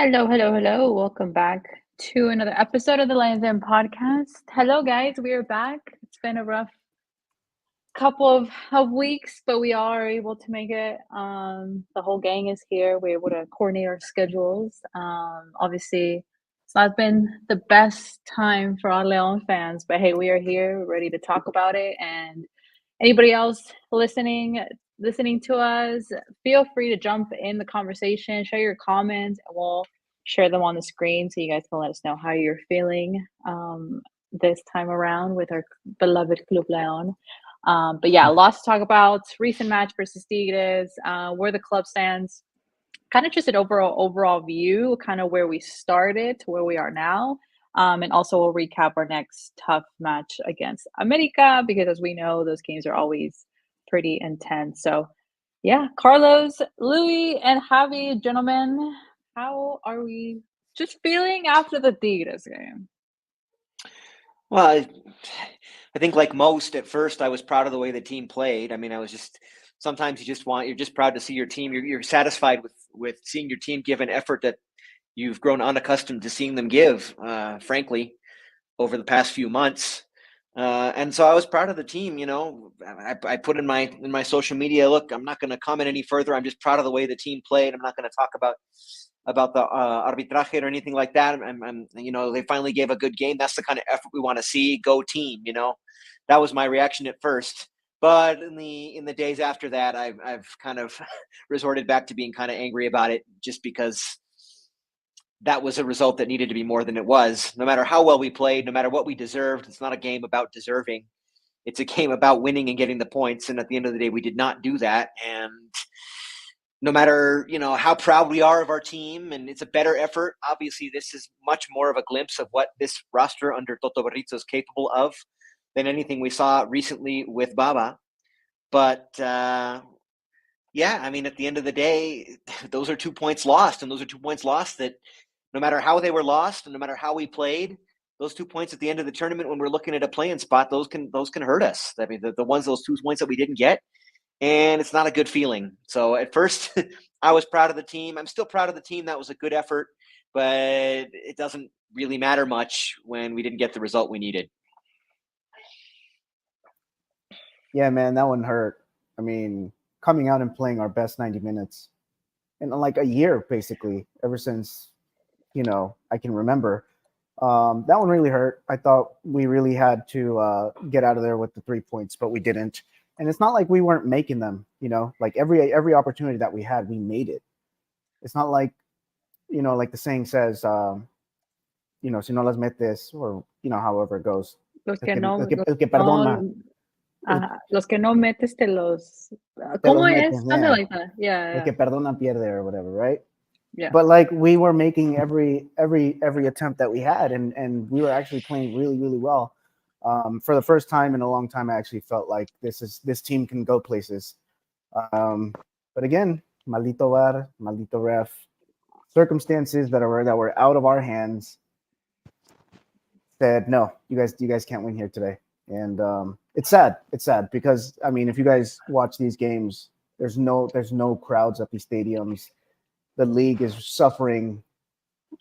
Hello, hello, hello. Welcome back to another episode of the Lions Den podcast. Hello, guys. We are back. It's been a rough couple of weeks, but we are able to make it. The whole gang is here. We're able to coordinate our schedules. Obviously, it's not been the best time for our Leon fans, but hey, we are here. We're ready to talk about it. And anybody else listening to us, feel free to jump in the conversation, share your comments, and we'll share them on the screen so you guys can let us know how you're feeling this time around with our beloved Club Leon. But yeah, lots to talk about. Recent match versus Tigres, where the club stands, kind of just an overall view, kind of where we started to where we are now. And also we'll recap our next tough match against America because as we know, those games are always pretty intense. So yeah, Carlos, Louis, and Javi, gentlemen, how are we just feeling after the Tigres game? Well, I think like most at first, I was proud of the way the team played. I mean, I was just sometimes you're just proud to see your team. You're satisfied with seeing your team give an effort that you've grown unaccustomed to seeing them give, frankly, over the past few months. And so I was proud of the team. I put in my social media, look, I'm not going to comment any further. I'm just proud of the way the team played. I'm not going to talk about the arbitraje or anything like that. They finally gave a good game. That's the kind of effort we want to see. Go team. That was my reaction at first. But in the days after that, I've kind of resorted back to being kind of angry about it, just because that was a result that needed to be more than it was. No matter how well we played, no matter what we deserved, it's not a game about deserving. It's a game about winning and getting the points. And at the end of the day, we did not do that. And no matter, how proud we are of our team, and it's a better effort. Obviously, this is much more of a glimpse of what this roster under Toto Barrizo is capable of than anything we saw recently with Baba. But yeah, I mean, at the end of the day, those are 2 points lost, and those are 2 points lost that no matter how they were lost and no matter how we played, those 2 points at the end of the tournament when we're looking at a play-in spot, those can hurt us. I mean, those 2 points that we didn't get, and it's not a good feeling. So at first, I was proud of the team. I'm still proud of the team. That was a good effort, but it doesn't really matter much when we didn't get the result we needed. Yeah, man, that one hurt. I mean, coming out and playing our best 90 minutes in like a year, basically, ever since, I can remember. That one really hurt. I thought we really had to get out of there with the 3 points, but we didn't. And it's not like we weren't making them, like every opportunity that we had, we made it. It's not like, like the saying says, si no las metes, or, however it goes. Los que no, el que perdona. Los que no metes te los. ¿Cómo es? Metes, Something like that. Yeah. El que perdona pierde or whatever, right? Yeah. But like we were making every attempt that we had, and we were actually playing really, really well. For the first time in a long time, I actually felt like this team can go places. But again, maldito VAR, maldito ref, circumstances that were out of our hands said no. You guys can't win here today, and it's sad. It's sad because I mean, if you guys watch these games, there's no crowds at these stadiums. The league is suffering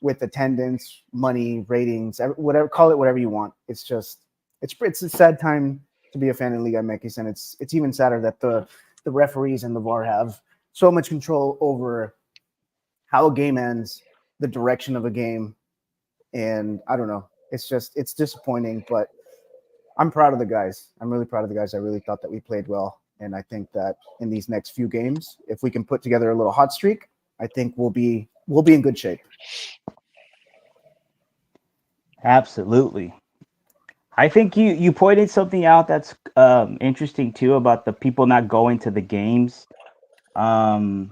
with attendance, money, ratings, whatever, call it whatever you want. It's a sad time to be a fan of Liga MX, and it's even sadder that the referees and the VAR have so much control over how a game ends, the direction of a game, and I don't know. It's disappointing, but I'm proud of the guys. I'm really proud of the guys. I really thought that we played well, and I think that in these next few games, if we can put together a little hot streak, I think we'll be in good shape. Absolutely. I think you pointed something out that's interesting too about the people not going to the games. It's kind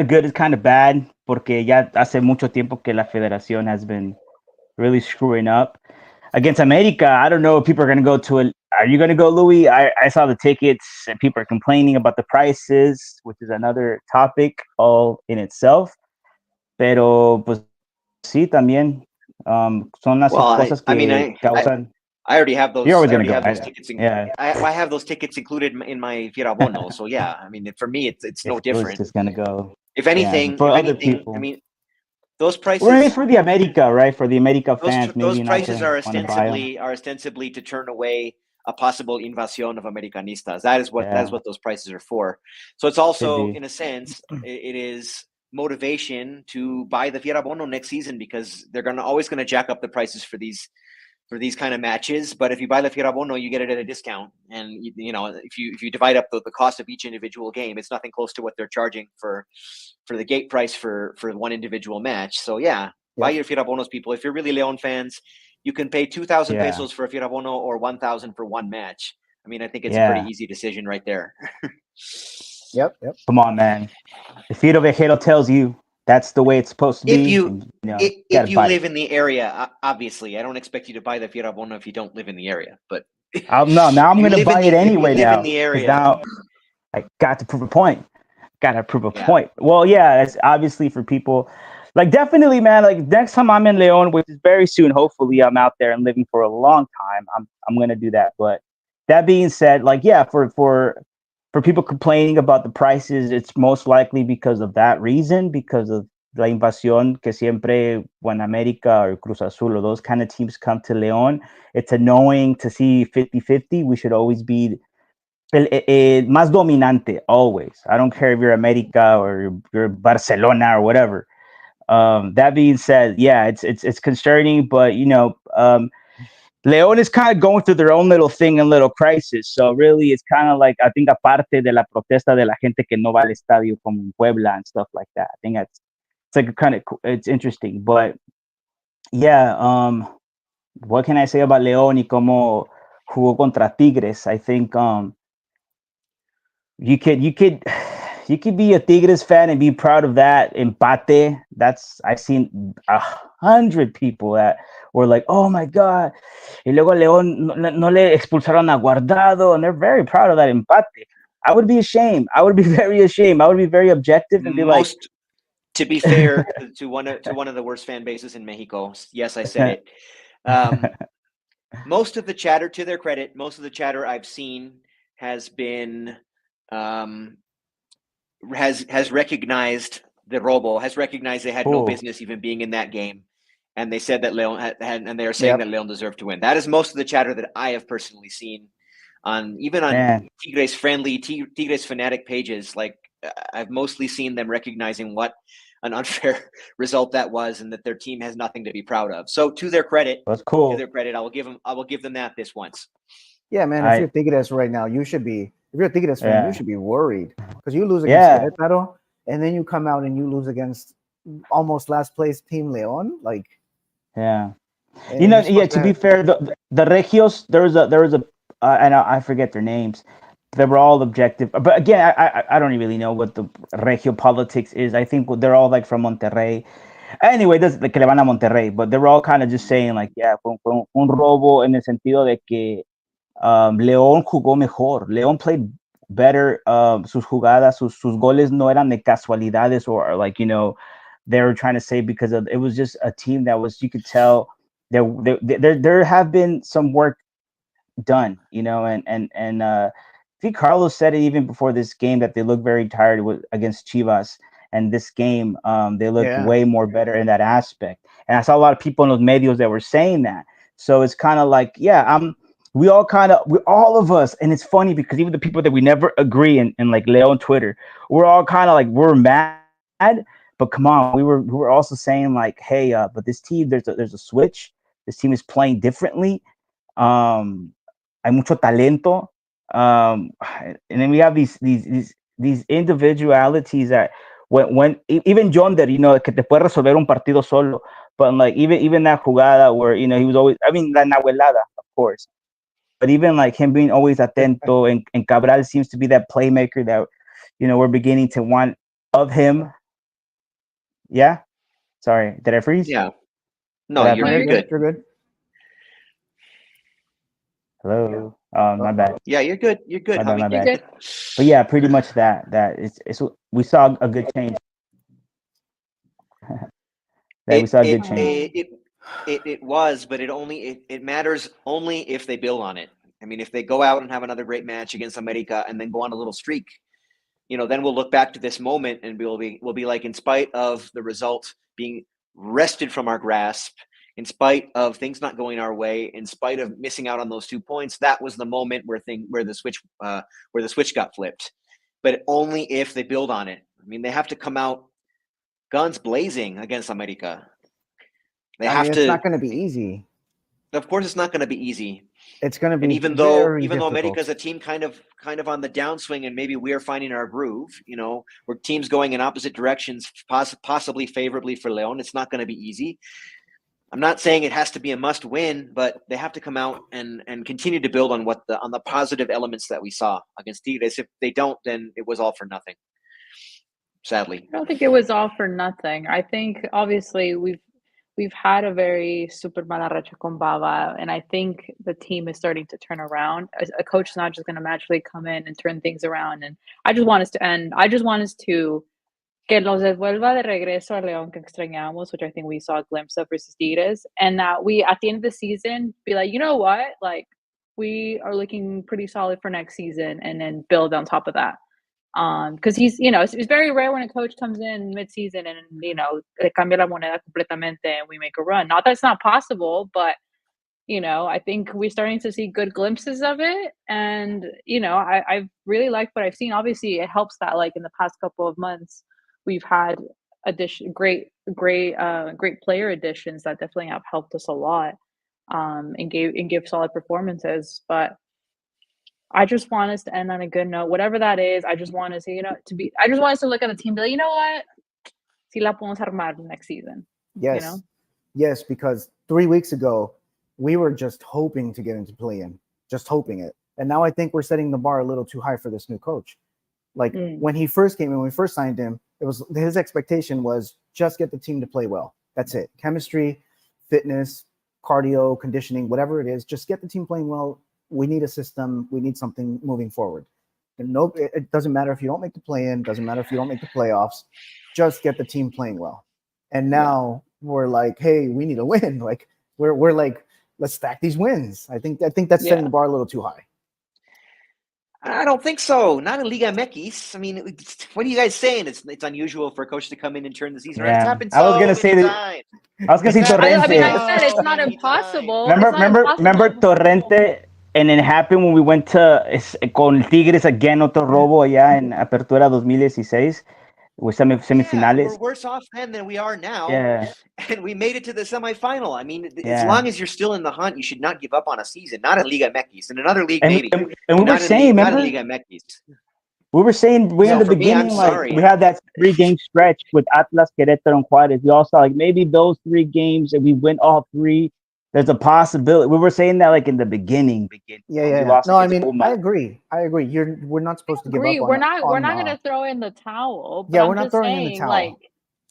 of good, it's kind of bad, porque ya hace mucho tiempo que la federación has been really screwing up. Against America, I don't know if people are going to go to it. Are you going to go, Louis? I saw the tickets and people are complaining about the prices, which is another topic all in itself. Pero, pues, sí, también son las cosas que causan. I already have those. You're always going to go. Those tickets I have those tickets included in my Firabono. So yeah, I mean, for me, it's no different. It's just going to go. If anything, for other people. I mean, Those prices, Or maybe for the America, right? For the America fans, those maybe not prices to are want to buy them. ostensibly to turn away a possible invasion of Americanistas. That is what those prices are for. So it's also, in a sense, it is motivation to buy the Fierabono next season, because they're always going to jack up the prices for these kind of matches. But if you buy the Fierabono, you get it at a discount, and if you divide up the cost of each individual game, it's nothing close to what they're charging for the gate price for one individual match. So buy your Fierabonos, people. If you're really Leon fans, you can pay 2,000 pesos for a Fierabono or 1,000 for one match. I mean, I think it's a pretty easy decision right there. Yep. Come on, man. The Fiero Viajero tells you that's the way it's supposed to be. If you live in the area, obviously, I don't expect you to buy the Fierabono if you don't live in the area. But now I'm going to buy it anyway. If you live in the area, now I got to prove a point. Point. Well, it's obviously for people. Like, definitely, man. Like, next time I'm in Leon, which is very soon, hopefully I'm out there and living for a long time, I'm going to do that. But that being said, like, for people complaining about the prices, it's most likely because of that reason, because of la invasión que siempre when America or Cruz Azul or those kind of teams come to Leon. It's annoying to see 50-50. We should always be más dominante, always. I don't care if you're America or you're Barcelona or whatever. That being said, it's concerning, but León is kind of going through their own little thing and little crisis. So really, it's kind of like, I think, aparte de la protesta de la gente que no va al estadio como en Puebla and stuff like that. I think it's like it's interesting. But what can I say about León y cómo jugó contra Tigres? I think you could be a Tigres fan and be proud of that empate. I've seen 100 people that were like, oh my God. Y luego León no le expulsaron a Guardado, and they're very proud of that empate. I would be ashamed. I would be very ashamed. I would be very objective and be to be fair to one of the worst fan bases in Mexico. Yes, I said it. Most of the chatter, to their credit, I've seen has been has recognized the robo, has recognized they had no business even being in that game, and they said that Leon had and they are saying that Leon deserved to win. That is most of the chatter that I have personally seen on Tigres friendly, Tigres fanatic pages. Like, I've mostly seen them recognizing what an unfair result that was, and that their team has nothing to be proud of. So, to their credit, that's cool. To their credit, I will give them that this once. Yeah, man. If you're Tigres right now, you should be. If you're a Tigres fan, you should be worried, because you lose against Querétaro, and then you come out and you lose against almost last place team Leon. Like, to be fair, the Regios, there was a and I forget their names. They were all objective, but again, I don't really know what the Regio politics is. I think they're all like from Monterrey. Anyway, que le van a Monterrey, but they were all kind of just saying like, fue un robo en el sentido de que León jugó mejor. León played better. Sus jugadas, sus goles no eran de casualidades, or like, they were trying to say because it was just a team that was, you could tell there have been some work done, and I think Carlos said it even before this game that they look very tired against Chivas, and this game they look way more better in that aspect. And I saw a lot of people in those medios that were saying that. So it's kind of like, we all of us, and it's funny because even the people that we never agree in like Leon Twitter, we're all kind of like, we're mad, but come on, we were also saying like, hey, but this team, there's a switch. This team is playing differently. Hay mucho talento. And then we have these individualities that when even Yonder, que te puede resolver un partido solo, but like even that jugada where he was always, I mean, la nahuelada, of course, but even like him being always atento, and Cabral seems to be that playmaker that we're beginning to want of him. Yeah, sorry, did I freeze? Yeah, no, you're good. You're good. Hello. My bad. Yeah, you're good. You're good. My bad. Good. But yeah, pretty much that it's we saw a good change. We saw a good change. It was, but it matters only if they build on it. I mean, if they go out and have another great match against America and then go on a little streak, then we'll look back to this moment and we'll be like, in spite of the result being wrested from our grasp, in spite of things not going our way, in spite of missing out on those 2 points, that was the moment where the switch got flipped. But only if they build on it. I mean, they have to come out guns blazing against America. It's not going to be easy. Of course, it's not going to be easy. It's going to be, and even though difficult. America is a team kind of on the downswing, and maybe we're finding our groove, where teams going in opposite directions, possibly favorably for León, it's not going to be easy. I'm not saying it has to be a must win, but they have to come out and continue to build on the positive elements that we saw against Tigres. If they don't, then it was all for nothing. Sadly, I don't think it was all for nothing. I think obviously we've had a very super mala racha con Bava, and I think the team is starting to turn around. A coach is not just going to magically come in and turn things around. And I just want us to end. I just want us to que nos devuelva de regreso a León que extrañamos, which I think we saw a glimpse of versus Tigres, and that we, at the end of the season, be like, you know what, like we are looking pretty solid for next season, and then build on top of that. Because he's, it's very rare when a coach comes in mid-season and le cambia la moneda completamente and we make a run. Not that it's not possible, but I think we're starting to see good glimpses of it, and I really like what I've seen. Obviously, it helps that like in the past couple of months we've had great player additions that definitely have helped us a lot, and give solid performances. But I just want us to end on a good note, whatever that is. I just want us to, I just want us to look at the team and be like, you know what, si la podemos armar next season. Yes, yes, because 3 weeks ago we were just hoping to get into play-in, just hoping it, and now I think we're setting the bar a little too high for this new coach. Like when he first came in, when we first signed him, his expectation was just get the team to play well. That's it. Chemistry, fitness, cardio, conditioning, whatever it is, just get the team playing well. We need a system. We need something moving forward. And it doesn't matter if you don't make the play-in. Doesn't matter if you don't make the playoffs. Just get the team playing well. And now we're like, hey, we need a win. Like we're like, let's stack these wins. I think that's setting the bar a little too high. I don't think so. Not in Liga MX. I mean, what are you guys saying? It's unusual for a coach to come in and turn the season around. It's happened so many times. I was going to say Torrente. I mean, I said it's not impossible. Remember Torrente, and it happened when we went to con Tigres again, otro robo allá en Apertura 2016. With semifinales. We're worse off then than we are now. Yeah. And we made it to the semifinal. I mean, as long as you're still in the hunt, you should not give up on a season. Not in Liga MX. In another league, maybe. And we were saying, not in Liga MX. We were saying in the beginning, we had that 3-game stretch with Atlas, Querétaro, and Juárez. We all saw like maybe those 3 games, and we win all 3. There's a possibility. We were saying that like in the beginning. Yeah. No, I mean, I agree. We're not supposed to give up. We're not going to throw in the towel. Yeah, we're not throwing in the towel. Like,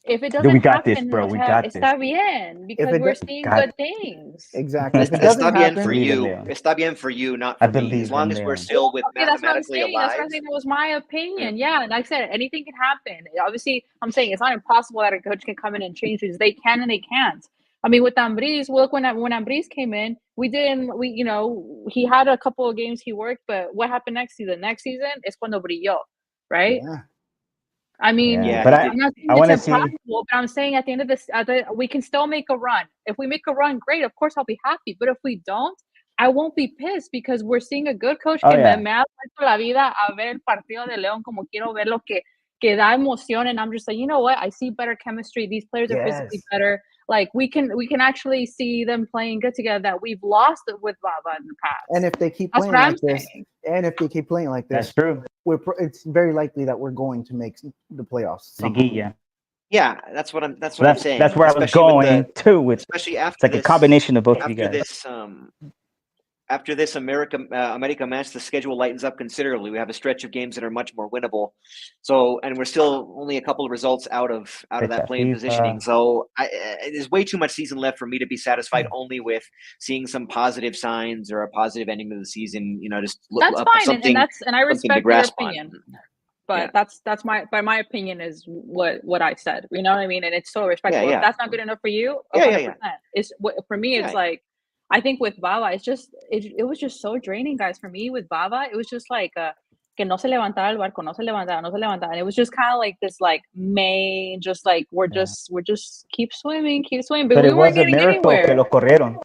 if it doesn't we got happen, this, bro. We got this. Está bien, because we're seeing good things. Exactly. If it doesn't happen, bien for you. Está bien for you, not for me. As long as we're still mathematically alive. That's what I'm saying. That was my opinion. Yeah, and like I said, anything can happen. Obviously, I'm saying it's not impossible that a coach can come in and change things. They can and they can't. I mean, with Ambriz, look, when Ambriz came in, he had a couple of games he worked, but what happened next season? Next season is cuando brilló, right? Yeah. I mean, but I'm not saying it's impossible, but I'm saying at the end of this, we can still make a run. If we make a run, great. Of course, I'll be happy. But if we don't, I won't be pissed because we're seeing a good coach que me ha puesto la vida a ver el partido de León como quiero ver lo que da emoción. And I'm just like, you know what? I see better chemistry. These players are physically better. Like we can actually see them playing good together that we've lost with Bava in the past. And if they keep playing like this, that's true. It's very likely that we're going to make the playoffs. Yeah, that's what I'm saying. That's where I was going too. Especially after it's like a combination of both of you guys. After this America match, the schedule lightens up considerably. We have a stretch of games that are much more winnable. So, and we're still only a couple of results out of that play-in positioning. So, there's way too much season left for me to be satisfied only with seeing some positive signs or a positive ending to the season. Just look that's up fine, something. And I respect your opinion. But that's my opinion is what I said. You know what I mean? And it's so respectful. If that's not good enough for you, 100%. It's for me. It's like. I think with Bava, it was just so draining, guys. For me, with Bava, it was just like que no se levantaba el barco, no se levantaba, no se levantaba. And it was just kind of like this, like, May, just like, we're just keep swimming, but But we it was weren't a getting miracle que anywhere. lo corrieron.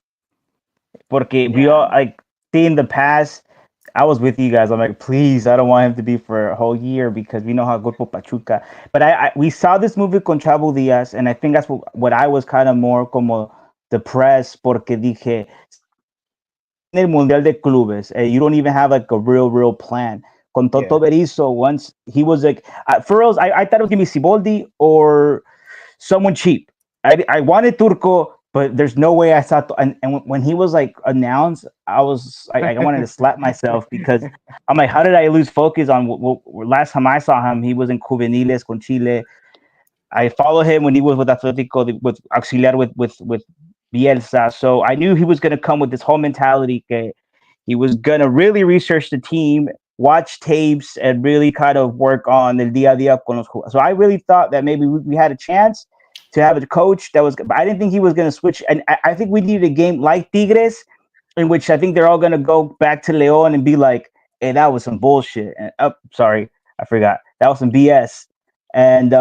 Porque we Yeah. all, like, see in the past, I was with you guys. I'm like, please, I don't want him to be for a whole year because we know how good for Pachuca. But we saw this movie con Chavo Diaz, and I think that's what I was kind of more como depressed porque dije, en el Mundial de Clubes, and you don't even have like a real plan. Con Toto Berizzo, once he was like, for reals, I thought it was going to be Siboldi or someone cheap. I wanted Turco, but there's no way I saw. And when he was like announced, I wanted to slap myself because I'm like, how did I lose focus on last time I saw him? He was in Juveniles con Chile. I followed him when he was with Atletico, with Auxiliar with Bielsa. So I knew he was going to come with this whole mentality. Que he was going to really research the team, watch tapes, and really kind of work on el día a día con los jugadores. So I really thought that maybe we had a chance to have a coach that was, but I didn't think he was going to switch. And I think we needed a game like Tigres, in which I think they're all going to go back to Leon and be like, hey, that was some bullshit. And sorry, I forgot. That was some BS. And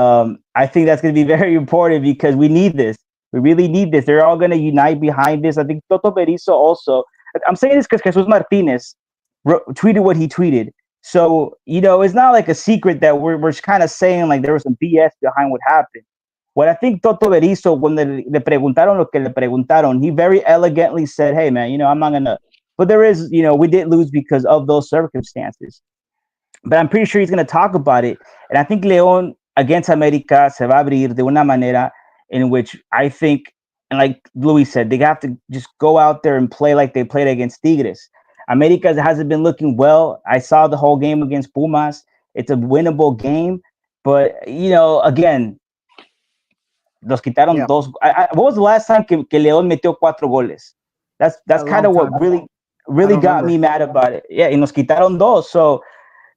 I think that's going to be very important because we need this. We really need this. They're all going to unite behind this. I think Toto Berizzo also. I'm saying this because Jesus Martinez tweeted what he tweeted. So, it's not like a secret that we're kind of saying like there was some BS behind what happened. What I think Toto Berizzo, when le preguntaron lo que le preguntaron, he very elegantly said, hey, man, I'm not going to. But there is, we did lose because of those circumstances. But I'm pretty sure he's going to talk about it. And I think León against América se va a abrir de una manera in which I think, and like Luis said, they have to just go out there and play like they played against Tigres. América hasn't been looking well. I saw the whole game against Pumas. It's a winnable game. But, again, nos quitaron dos. What was the last time que León metió 4 goles? That's kind of what really got me mad about it. Yeah, y nos quitaron 2. So,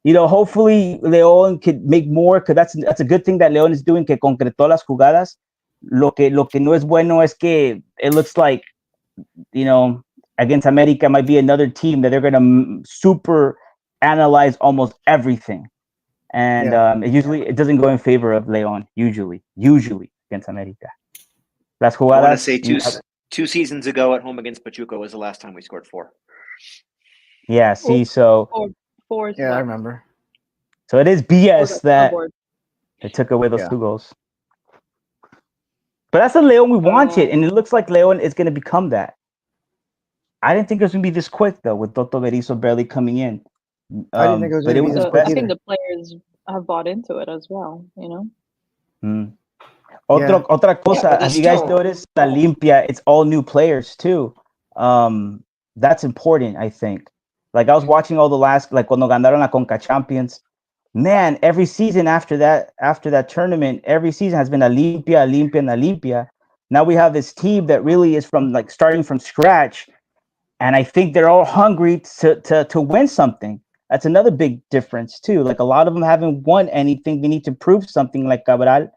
hopefully León could make more, because that's a good thing that León is doing, que concretó las jugadas. Lo que no es bueno es que it looks like, against America might be another team that they're going to super analyze almost everything. And it doesn't go in favor of León, usually against America. Las jugadas. I want to say two seasons ago at home against Pachuca was the last time we scored 4. Yeah, see, so... 4. Yeah, I remember. So it is BS that they took away those 2 goals. But that's the León we wanted, and it looks like León is going to become that. I didn't think it was going to be this quick, though, with Toto Berizzo barely coming in. I didn't think it was going to be this quick either. I think the players have bought into it as well, Otra cosa, have you guys noticed La Limpia? It's all new players, too. That's important, I think. Like, I was watching all the last, like, cuando ganaron la Conca Champions. Man, every season after that tournament, every season has been a limpia. Now we have this team that really is from, like, starting from scratch. And I think they're all hungry to win something. That's another big difference, too. Like, a lot of them haven't won anything. They need to prove something, like Cabral.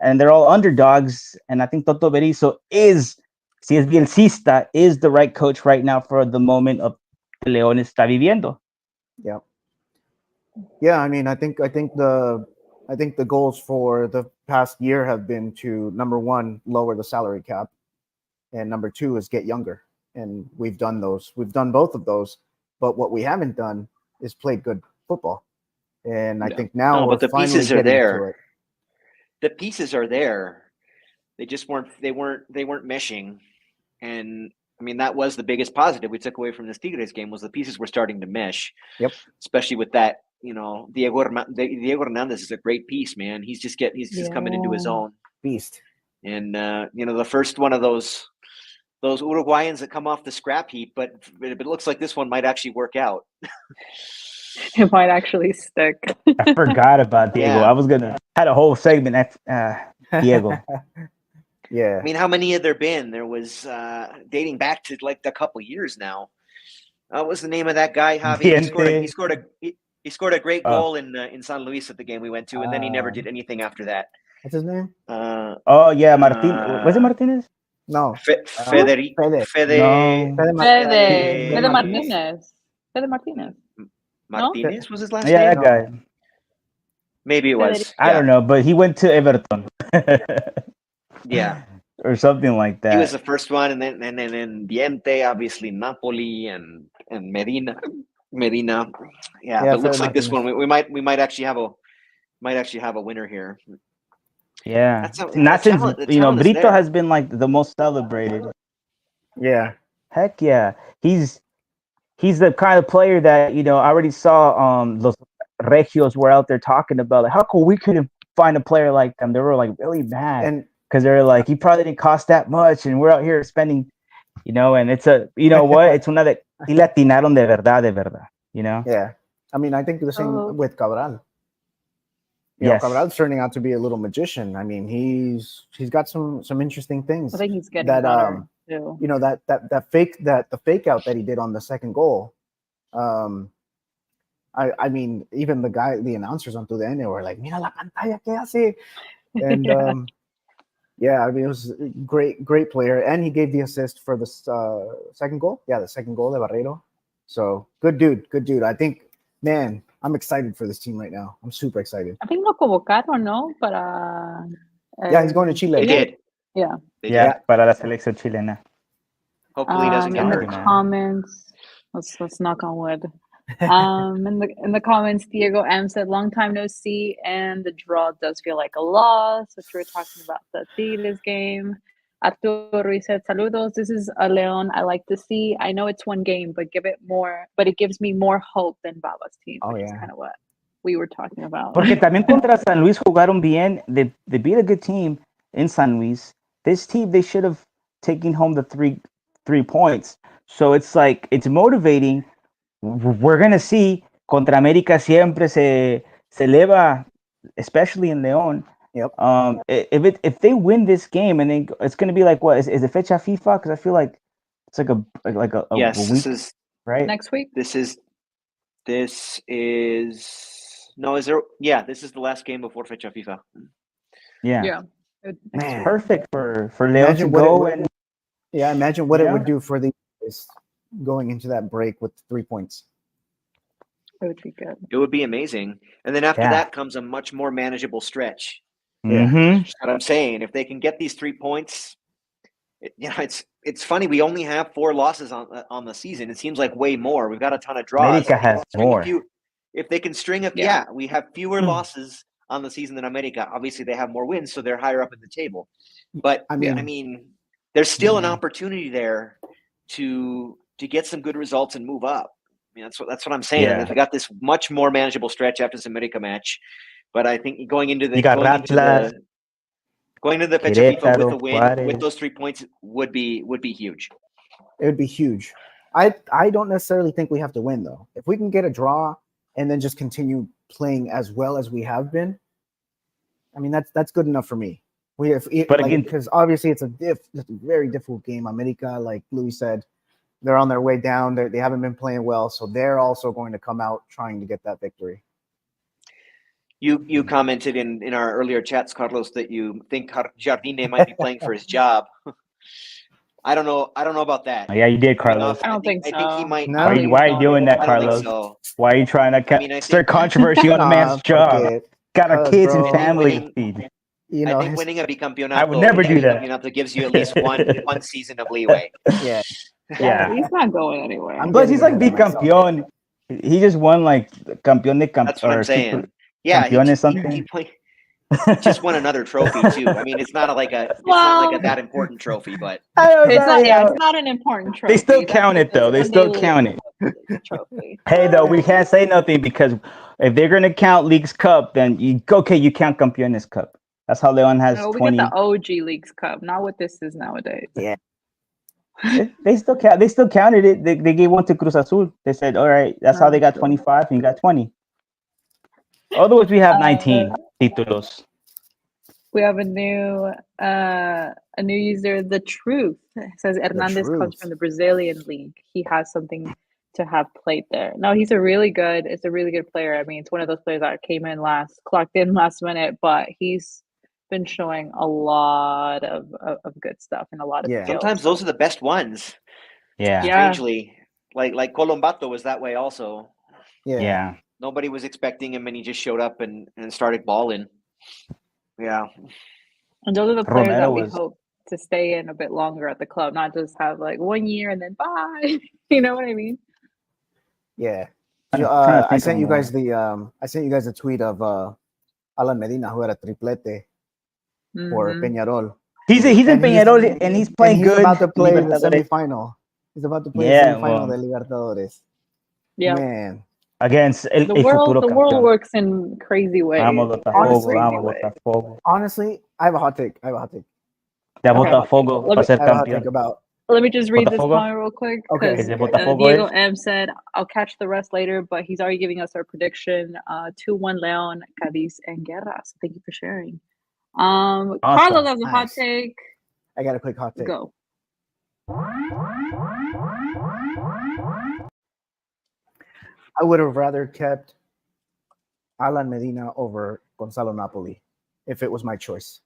And they're all underdogs. And I think Toto Berizzo si es bielcista, is the right coach right now for the moment of León está viviendo. Yeah. Yeah, I mean, I think the goals for the past year have been to, number 1, lower the salary cap, and number 2 is get younger. And we've done those. We've done both of those. But what we haven't done is played good football. And I think now we're finally getting to it. The pieces are there. They just weren't meshing. And I mean, that was the biggest positive we took away from this Tigres game, was the pieces were starting to mesh. Yep. Especially with that, Diego Hernandez is a great piece, man. He's just coming into his own. Beast. And the first one of those Uruguayans that come off the scrap heap, but it looks like this one might actually work out. It might actually stick. I forgot about Diego. Yeah. I was had a whole segment at Diego. Yeah. I mean, how many have there been? There was dating back to like a couple years now. What was the name of that guy, Javi? He scored a great goal in San Luis at the game we went to, and then he never did anything after that. What's his name? Martin. Was it Martinez? No. Fede Martinez. Martinez was his last Yeah, name? that guy. Maybe it was. I don't know, but he went to Everton. Yeah. Or something like that. He was the first one, and then Diente, obviously Napoli and Medina. Yeah, but it looks like this one we might actually have a winner here. Yeah, That's not since Brito there. has been like the most celebrated. Yeah. Heck yeah, he's the kind of player that I already saw. Los Regios were out there talking about like, how come we couldn't find a player like them? They were like really mad And because they're like, he probably didn't cost that much, and we're out here spending, and it's a what? It's una de y le atinaron de verdad. yeah, I mean, I think the same with Cabral. Yes. Cabral's turning out to be a little magician. I mean, he's got some interesting things. I think he's getting that better too. the fake out that he did on the second goal. I mean, even the announcers on to the end, they were like, "Mira la pantalla, ¿qué hace?" And yeah, I mean, it was a great player, and he gave the assist for the second goal. Yeah, the second goal de Barreiro. So good dude. I think, man, I'm excited for this team right now. I'm super excited. I think lo convocaron, ¿no? Para. Yeah, he's going to Chile. They did. Yeah. They Yeah, did. para la selección chilena. Hopefully he doesn't get In hurt. the comments, let's knock on wood. In the comments, Diego M said, "Long time no see, and the draw does feel like a loss," which we were talking about the Tigres game. Arturo Ruiz said, "Saludos. This is a León I like to see. I know it's one game, but it gives me more hope than Baba's team," which is kind of what we were talking about. Porque también contra San Luis jugaron bien. They beat a good team in San Luis. This team, they should have taken home the three points. So it's like, it's motivating. We're gonna see contra América siempre se eleva, especially in León. Yep. If they win this game, and then it's gonna be like, what is it fecha FIFA? Because I feel like it's like a yes, week, this is right next week. This is no, is there? Yeah, this is the last game before fecha FIFA. Yeah. Man, perfect for León to go and imagine what it would do for the going into that break with 3 points. It would be good. It would be amazing. And then after that comes a much more manageable stretch. Mm-hmm. That's what I'm saying. If they can get these 3 points, it's funny. We only have 4 losses on the season. It seems like way more. We've got a ton of draws. America has more. If they can string we have fewer losses on the season than America. Obviously, they have more wins, so they're higher up in the table. But I mean there's still an opportunity there to get some good results and move up. I mean, that's what I'm saying. Yeah. And we got this much more manageable stretch after this America match. But I think going into the fecha FIFA with a win with those 3 points would be huge. It would be huge. I don't necessarily think we have to win though. If we can get a draw and then just continue playing as well as we have been, I mean that's good enough for me. Because obviously it's a very difficult game. America, like Louis said, they're on their way down. They haven't been playing well, so they're also going to come out trying to get that victory. You commented in our earlier chats, Carlos, that you think Jardine might be playing for his job. I don't know about that. Yeah, you did, Carlos. I don't think so. I think he might. No. Why are you doing that, I don't Carlos? think so. Why are you trying to start controversy on a man's job? Got our kids and family to feed. I think winning a bicampeonato. I would never do that. That gives you at least one season of leeway. Yeah. He's not going anywhere. But he's like bicampeón. He just won like campeón de campeón. That's what I'm saying. Yeah, he just won another trophy too. I mean, it's not like a that important trophy, but it's not an important trophy. They still count it though. They still count it. Trophy. Hey, though, we can't say nothing because if they're gonna count League's Cup, then you count Campeones Cup. That's how Leon has 20. We get the OG League's Cup, not what this is nowadays. Yeah. They still count. They still counted it. They gave one to Cruz Azul. They said, "All right, that's how they got 25, and you got 20." Otherwise, we have 19 títulos. We have a new user. The Truth it says Hernandez comes from the Brazilian league. He has something to have played there. No, it's a really good player. I mean, it's one of those players that clocked in last minute, but he's been showing a lot of good stuff and a lot of skills. Sometimes those are the best ones. Yeah. Strangely, like Colombato was that way also. Yeah. Nobody was expecting him, and he just showed up and started balling. Yeah. And those are the players Romero that we was- hope to stay in a bit longer at the club, not just have like 1 year and then bye. You know what I mean? Yeah. Trying to I think sent of you guys more. a tweet of Alan Medina who had a triplete for Mhm. Peñarol. He's in And he's- Peñarol and he's And playing he's good. about to play the Libertadores. semifinal. He's about to play Yeah, the semifinal well. de Libertadores. Yeah. Man. Against el futuro The world campeón. works in crazy ways. Vamos Very Botafogo, crazy vamos ways. Botafogo. Honestly, I have a hot take. De Okay. Botafogo Let para me- ser I have a hot take campeón. about Let me just read this Botafogo? comment real quick Okay. because De Botafogo Diego es- M said, I'll catch the rest later, but he's already giving us our prediction 2-1 Leon, Cadiz, and Guerra. So thank you for sharing. Carlos has a hot Nice. take. I got a quick hot take. Go. I would have rather kept Alan Medina over Gonzalo Napoli if it was my choice.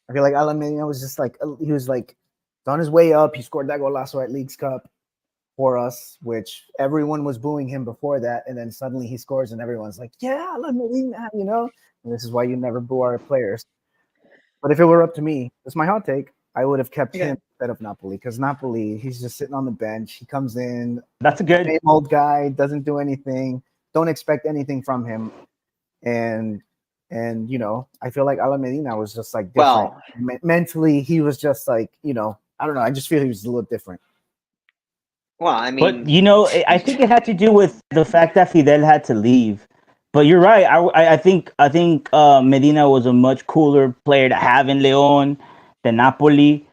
I feel like Alan Medina was just like he was like on his way up. He scored that golazo at Leagues Cup for us, which everyone was booing him before that, and then suddenly he scores, and everyone's like, "Yeah, Alan Medina," you know. And this is why you never boo our players. But if it were up to me, that's my hot take. I would have kept him instead of Napoli because Napoli, he's just sitting on the bench. He comes in, That's a good. same old guy, doesn't do anything. Don't expect anything from him, and you know, I feel like Alan Medina was just like different. Well, Mentally, he was just like, you know, I don't know. I just feel he was a little different. well, I But mean, you know, I think it had to do with the fact that Fidel had to leave. But you're right. I think Medina was a much cooler player to have in Leon than Napoli.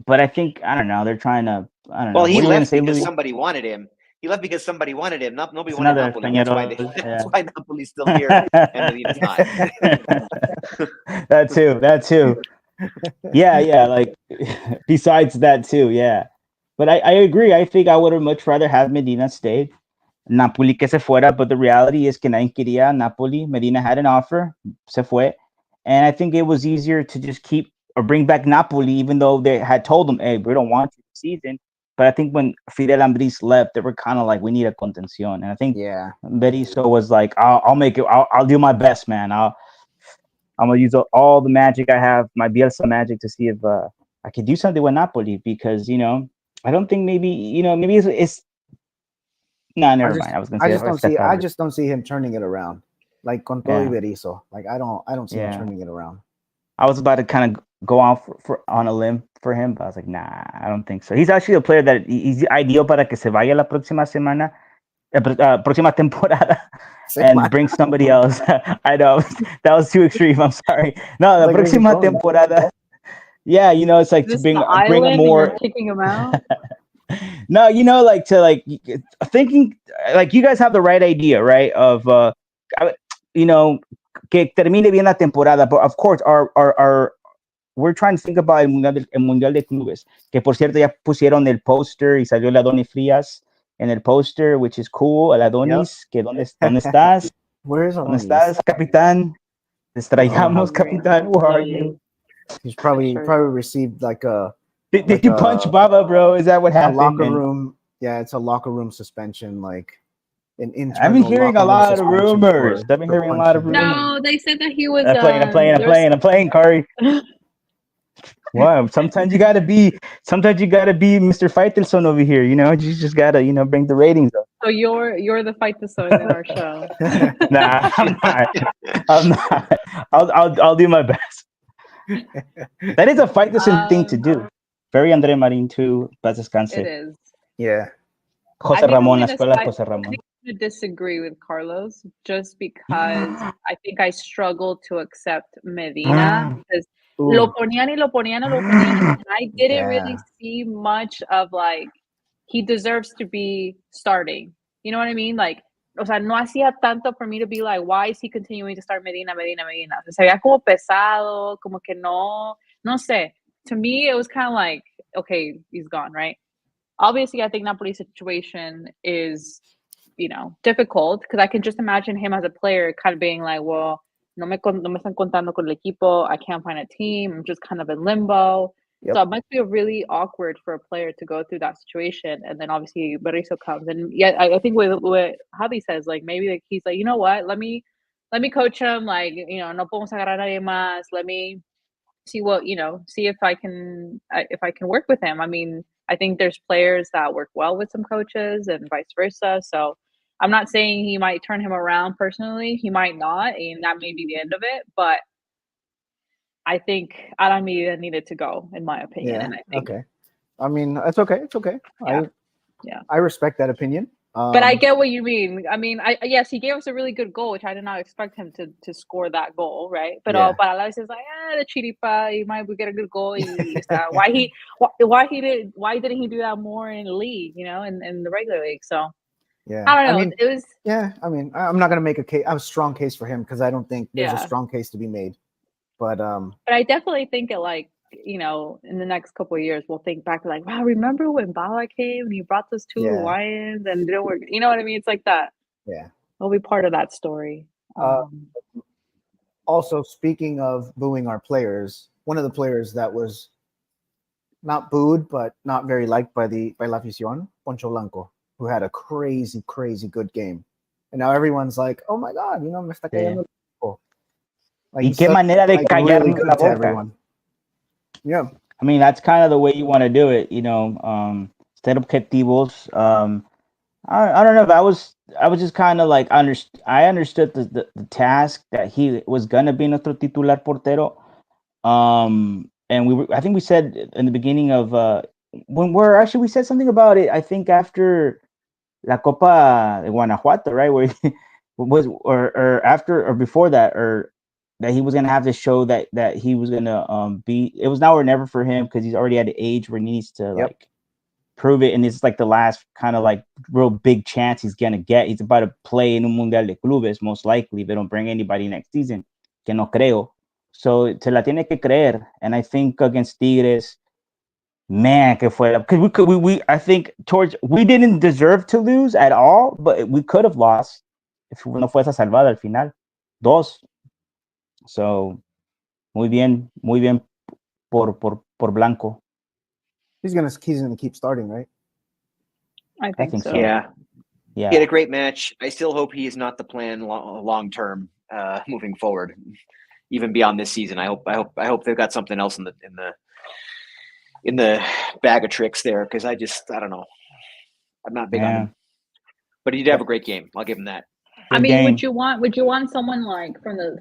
But I think I don't know. They're trying to. I don't know. well, he What are you gonna left say, because Louis? somebody wanted him. He left because somebody wanted him. Nobody It's wanted another Napoli. That's why Peñarol, that's why Napoli's still here and Medina's not. That too. Yeah. Like besides that too, yeah. But I agree. I think I would have much rather have Medina stayed. Napoli que se fuera, but the reality is que nadie quería Napoli. Medina had an offer, se fue. And I think it was easier to just keep or bring back Napoli, even though they had told them, hey, we don't want you this season. But I think when Fidel Ambris left, they were kind of like, we need a contención. And I think Berizzo was like, I'll make it. I'll do my best, man. I'm gonna use all the magic I have, my Bielsa magic, to see if I could do something with Napoli because I don't think maybe it's no, never mind. I was gonna say I just don't see him turning it around, like con todo y Berizzo. Like I don't see him turning it around. I was about to kind of go on for on a limb for him, but I was like, nah, I don't think so. He's actually a player that he's ideal para que se vaya la próxima semana, próxima temporada, and bring somebody else. I know that was too extreme. I'm sorry. No, la próxima temporada. Yeah, it's like to bring a more. You're kicking him out. No, like thinking like you guys have the right idea, right? Of que termine bien la temporada, but of course our we're trying to think about el mundial de clubes, que por cierto ya pusieron el poster y salió el Adonis Frías en el poster, which is cool. El Adonis, que dónde estás? Where is ¿Dónde Adonis? estás, capitán? Te extrañamos, capitán. Where are you? He's probably received like a. Did you punch Baba, bro? Is that what happened? A locker room. Yeah, it's a locker room suspension, like an internal. I've been hearing a lot of rumors. I've been hearing a lot of rumors. No, they said that he was. I'm playing, Kari. Wow, sometimes you gotta be Mr. Faitelson over here. You just gotta bring the ratings up. So you're the Faitelson in our show. Nah, I'm not. I'll do my best. That is a Faitelson thing to do. Very Andre Marin too. Paz descanse. It is. Yeah. Jose Ramon, la escuela Jose Ramon. I'm going to disagree with Carlos just because I think I struggle to accept Medina because lo ponían. And I didn't really see much of like he deserves to be starting. You know what I mean? Like, o sea, no hacía tanto for me to be like, why is he continuing to start Medina? O sea, se veía como pesado, como que no sé. To me, it was kind of like, okay, he's gone, right? Obviously, I think Napoli's situation is, difficult because I can just imagine him as a player kind of being like, well, no me están contando con el equipo. I can't find a team. I'm just kind of in limbo. Yep. So it must feel really awkward for a player to go through that situation, and then obviously Berizzo comes, and yeah, I think with what Javi says, like maybe like he's like, you know what, let me coach him, like no podemos agarrar a nadie más. Let me see what see if I can work with him. I mean, I think there's players that work well with some coaches and vice versa. So I'm not saying he might turn him around personally. He might not, and that may be the end of it. But I think Alameda needed to go, in my opinion. Yeah. And I think, Okay. I mean, it's okay. It's okay. Yeah. I respect that opinion. But I get what you mean. I mean, yes, he gave us a really good goal, which I did not expect him to score that goal, right? But Yeah. para la vez is like, the chiripa, he might get a good goal. Why didn't he do that more in the league, in the regular league? So Yeah. I don't know. mean, it was yeah. I mean, I'm not gonna make a strong case for him because I don't think there's a Yeah. strong case to be made. But I definitely think it in the next couple of years we'll think back like, wow, remember when Bala came and he brought those two Yeah. Hawaiians and didn't work? You know what I mean? It's like that. Yeah. We'll be part of that story. Also, speaking of booing our players, one of the players that was not booed but not very liked by La Afición, Poncho Blanco, who had a crazy, crazy good game, and now everyone's like, "Oh my God, me está cayendo el equipo." Y qué manera de callarnos really la good to boca. everyone. Yeah. I mean, that's kind of the way you want to do it, Ser objetivos. I don't know if I was just kind of like I understood the task that he was gonna be nuestro titular portero. And I think we said in the beginning of we said something about it. I think after La Copa de Guanajuato, right? Where was or after or before that, or that he was gonna have to show that he was gonna be. It was now or never for him because he's already at an age where he needs to like prove it, and it's like the last kind of like real big chance he's gonna get. He's about to play in un Mundial de Clubes most likely. If they don't bring anybody next season, que no creo. So se la tiene que creer, and I think against Tigres, man, que fue because we I think we didn't deserve to lose at all, but we could have lost if no fue esa salvada al final. Dos. So muy bien por Blanco. He's gonna keep starting, right? I think so. Yeah. Yeah. He had a great match. I still hope he is not the plan long term moving forward, even beyond this season. I hope they've got something else in the bag of tricks there, because I don't know. I'm not big on him, but he did have a great game. I'll give him that. I mean, would you want someone like from the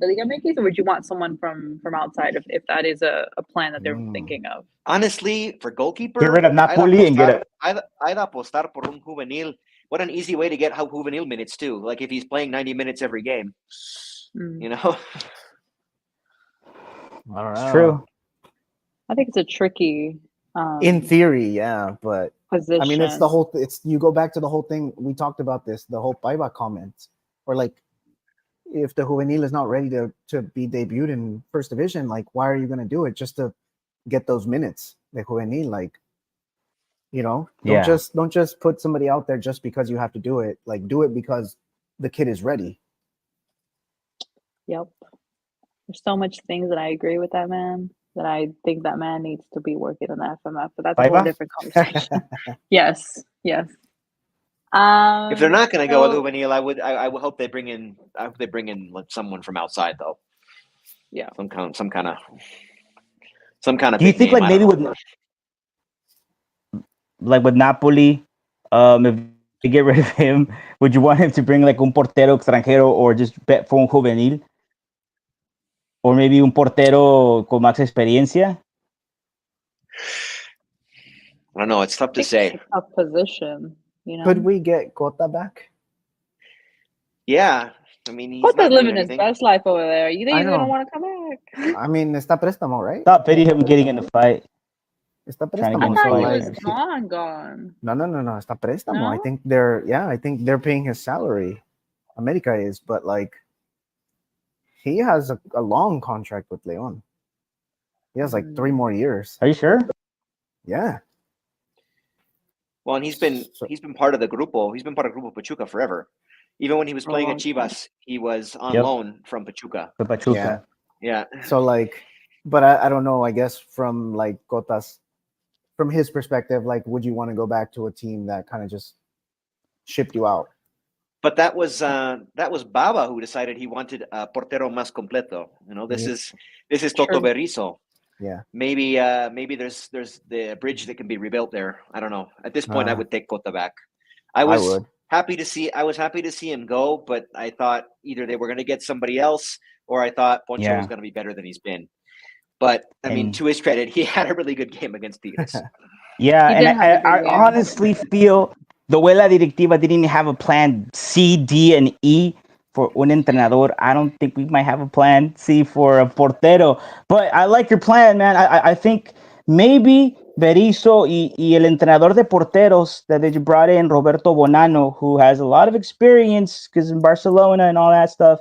Liga MX, or would you want someone from outside if that is a plan that they're thinking of? Honestly, for goalkeeper, get rid of Napoli and get I'd apostar por un juvenil. What an easy way to get juvenil minutes too. Like if he's playing 90 minutes every game, All right. It's true. I think it's a tricky. In theory, yeah, but position. I mean, it's you go back to the whole thing. We talked about this, the whole Paiva comment, or like, if the juvenil is not ready to be debuted in first division, like, why are you going to do it just to get those minutes? The juvenil, like, don't just put somebody out there just because you have to do it. Like, do it because the kid is ready. Yep. There's so much things that I agree with that man, that I think that man needs to be working on the FMF, but that's a whole different conversation. Yes. If they're not going to go with juvenil, I would hope they bring in. I hope they bring in like someone from outside, though. Yeah, some kind of. Do you think like maybe with Napoli, if they get rid of him, would you want him to bring like un portero extranjero, or just bet for un juvenil? Or maybe un portero con más experiencia? I don't know. It's tough to say. It's a tough position, Could we get Cota back? Yeah. I mean, he's Cota's living his best life over there. You think he's going to want to come back? I mean, está préstamo, right? Stop pity him getting in the fight. Está préstamo. I thought he was gone. No. Está préstamo. No? I think they're paying his salary. America is, but like, he has a long contract with Leon. He has like 3 more years. Are you sure? Yeah. Well, and he's been part of the Grupo. He's been part of Grupo Pachuca forever. Even when he was playing at Chivas, he was on loan from Pachuca. Pachuca. Yeah. So like, but I don't know. I guess from like Cotas, from his perspective, like, would you want to go back to a team that kind of just shipped you out? But that was Baba who decided he wanted a portero más completo. This is Toto True. Berizzo. Yeah. Maybe there's the bridge that can be rebuilt there. I don't know. At this point, I would take Cota back. I was happy to see him go, but I thought either they were going to get somebody else, or I thought Poncho was going to be better than he's been. But I mean, to his credit, he had a really good game against Tigres. Yeah, He and did have a good I game. honestly feel the way la directiva didn't have a plan C, D, and E for un entrenador. I don't think we might have a plan C for a portero. But I like your plan, man. I think maybe Berizzo y el entrenador de porteros that they brought in, Roberto Bonanno, who has a lot of experience because in Barcelona and all that stuff.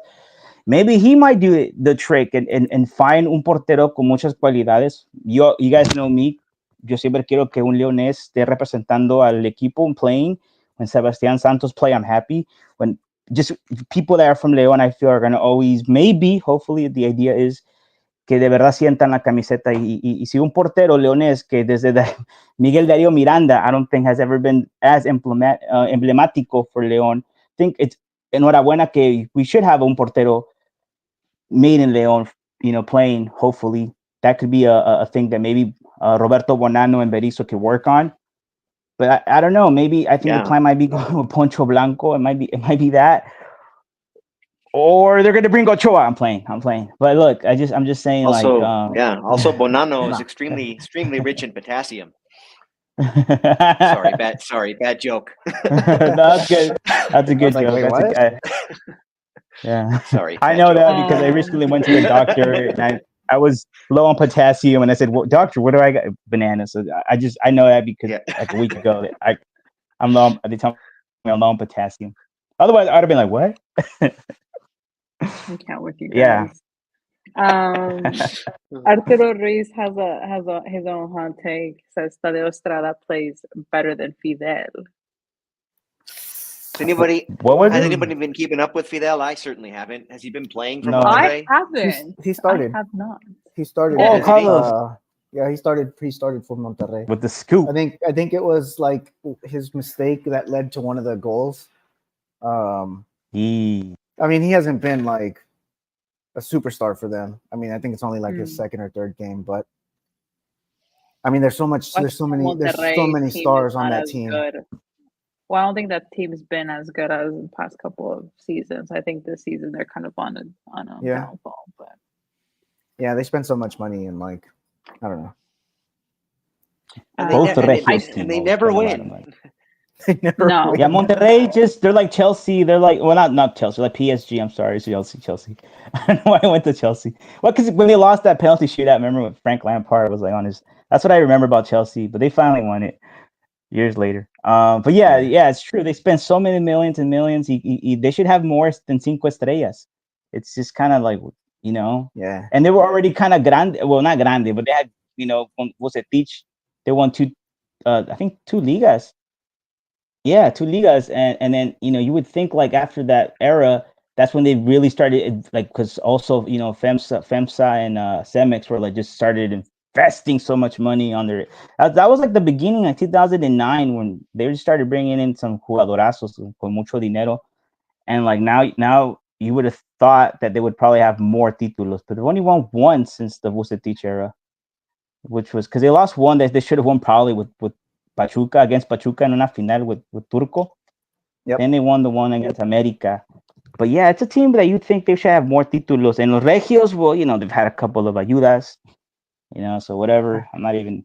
Maybe he might do the trick and find un portero con muchas cualidades. You guys know me. Yo siempre quiero que un leonés esté representando al equipo and playing. When Sebastián Santos play, I'm happy. When just people that are from León, I feel are going to always, maybe, hopefully, the idea is que de verdad sientan la camiseta. Y si un portero leonés que desde Miguel Darío Miranda, I don't think has ever been as emblemático for León. I think it's enhorabuena que we should have un portero made in León, playing. Hopefully, that could be a thing that maybe Roberto Bonanno and Berizzo could work on. But I don't know. Maybe I think the plan might be going with Poncho Blanco. It might be that, or they're going to bring Ochoa. I'm playing. But look, I'm just saying. Also, like, also Bonanno is extremely rich in potassium. Sorry, bad joke. No, that's good. That's a good like, joke. wait, That's what? Yeah. Sorry, I bad know joke. that because I recently went to the doctor and I was low on potassium and I said, well, doctor, what do I got? Bananas. So I know that because like a week ago I'm low. They tell me I'm low on potassium. Otherwise, I'd have been like, what? I can't with you guys. Arturo Ruiz has his own hot take. Says Tadeo Estrada plays better than Fidel. Has anybody been keeping up with Fidel? I certainly haven't. Has he been playing for Monterrey? I haven't. He started. I have not. He started. Oh, Carlos. Yeah, he started for Monterrey with the scoop. I think it was like his mistake that led to one of the goals. I mean, he hasn't been like a superstar for them. I mean, I think it's only like his second or third game, but I mean, there's so many stars on that team. Good. Well, I don't think that team's been as good as the past couple of seasons. I think this season they're kind of on a downfall. But yeah, they spend so much money and like I don't know. And they never win. No. Yeah, Monterrey they're like Chelsea. They're like not Chelsea, like PSG. I'm sorry, it's Chelsea. I don't know why I went to Chelsea. Well, because when they lost that penalty shootout, remember when Frank Lampard was like on his. That's what I remember about Chelsea. But they finally won it years later. But yeah, it's true. They spent so many millions and millions. They should have more than cinco estrellas. It's just kind of like Yeah. And they were already kind of grande. Well, not grande, but they had Vucetich. They won two ligas. Yeah, two ligas, and then you would think like after that era, that's when they really started like because also FEMSA and Cemex were like just started investing so much money on their. That was like the beginning, like 2009, when they just started bringing in some jugadorazos con mucho dinero, and like now you would have thought that they would probably have more títulos, but they've only won one since the Vucetich era, which was because they lost one that they should have won probably with Pachuca against Pachuca in una final with Turco. Yep. Then they won the one against America. But yeah, it's a team that you think they should have more títulos. And los Regios, well, they've had a couple of ayudas, so whatever. I don't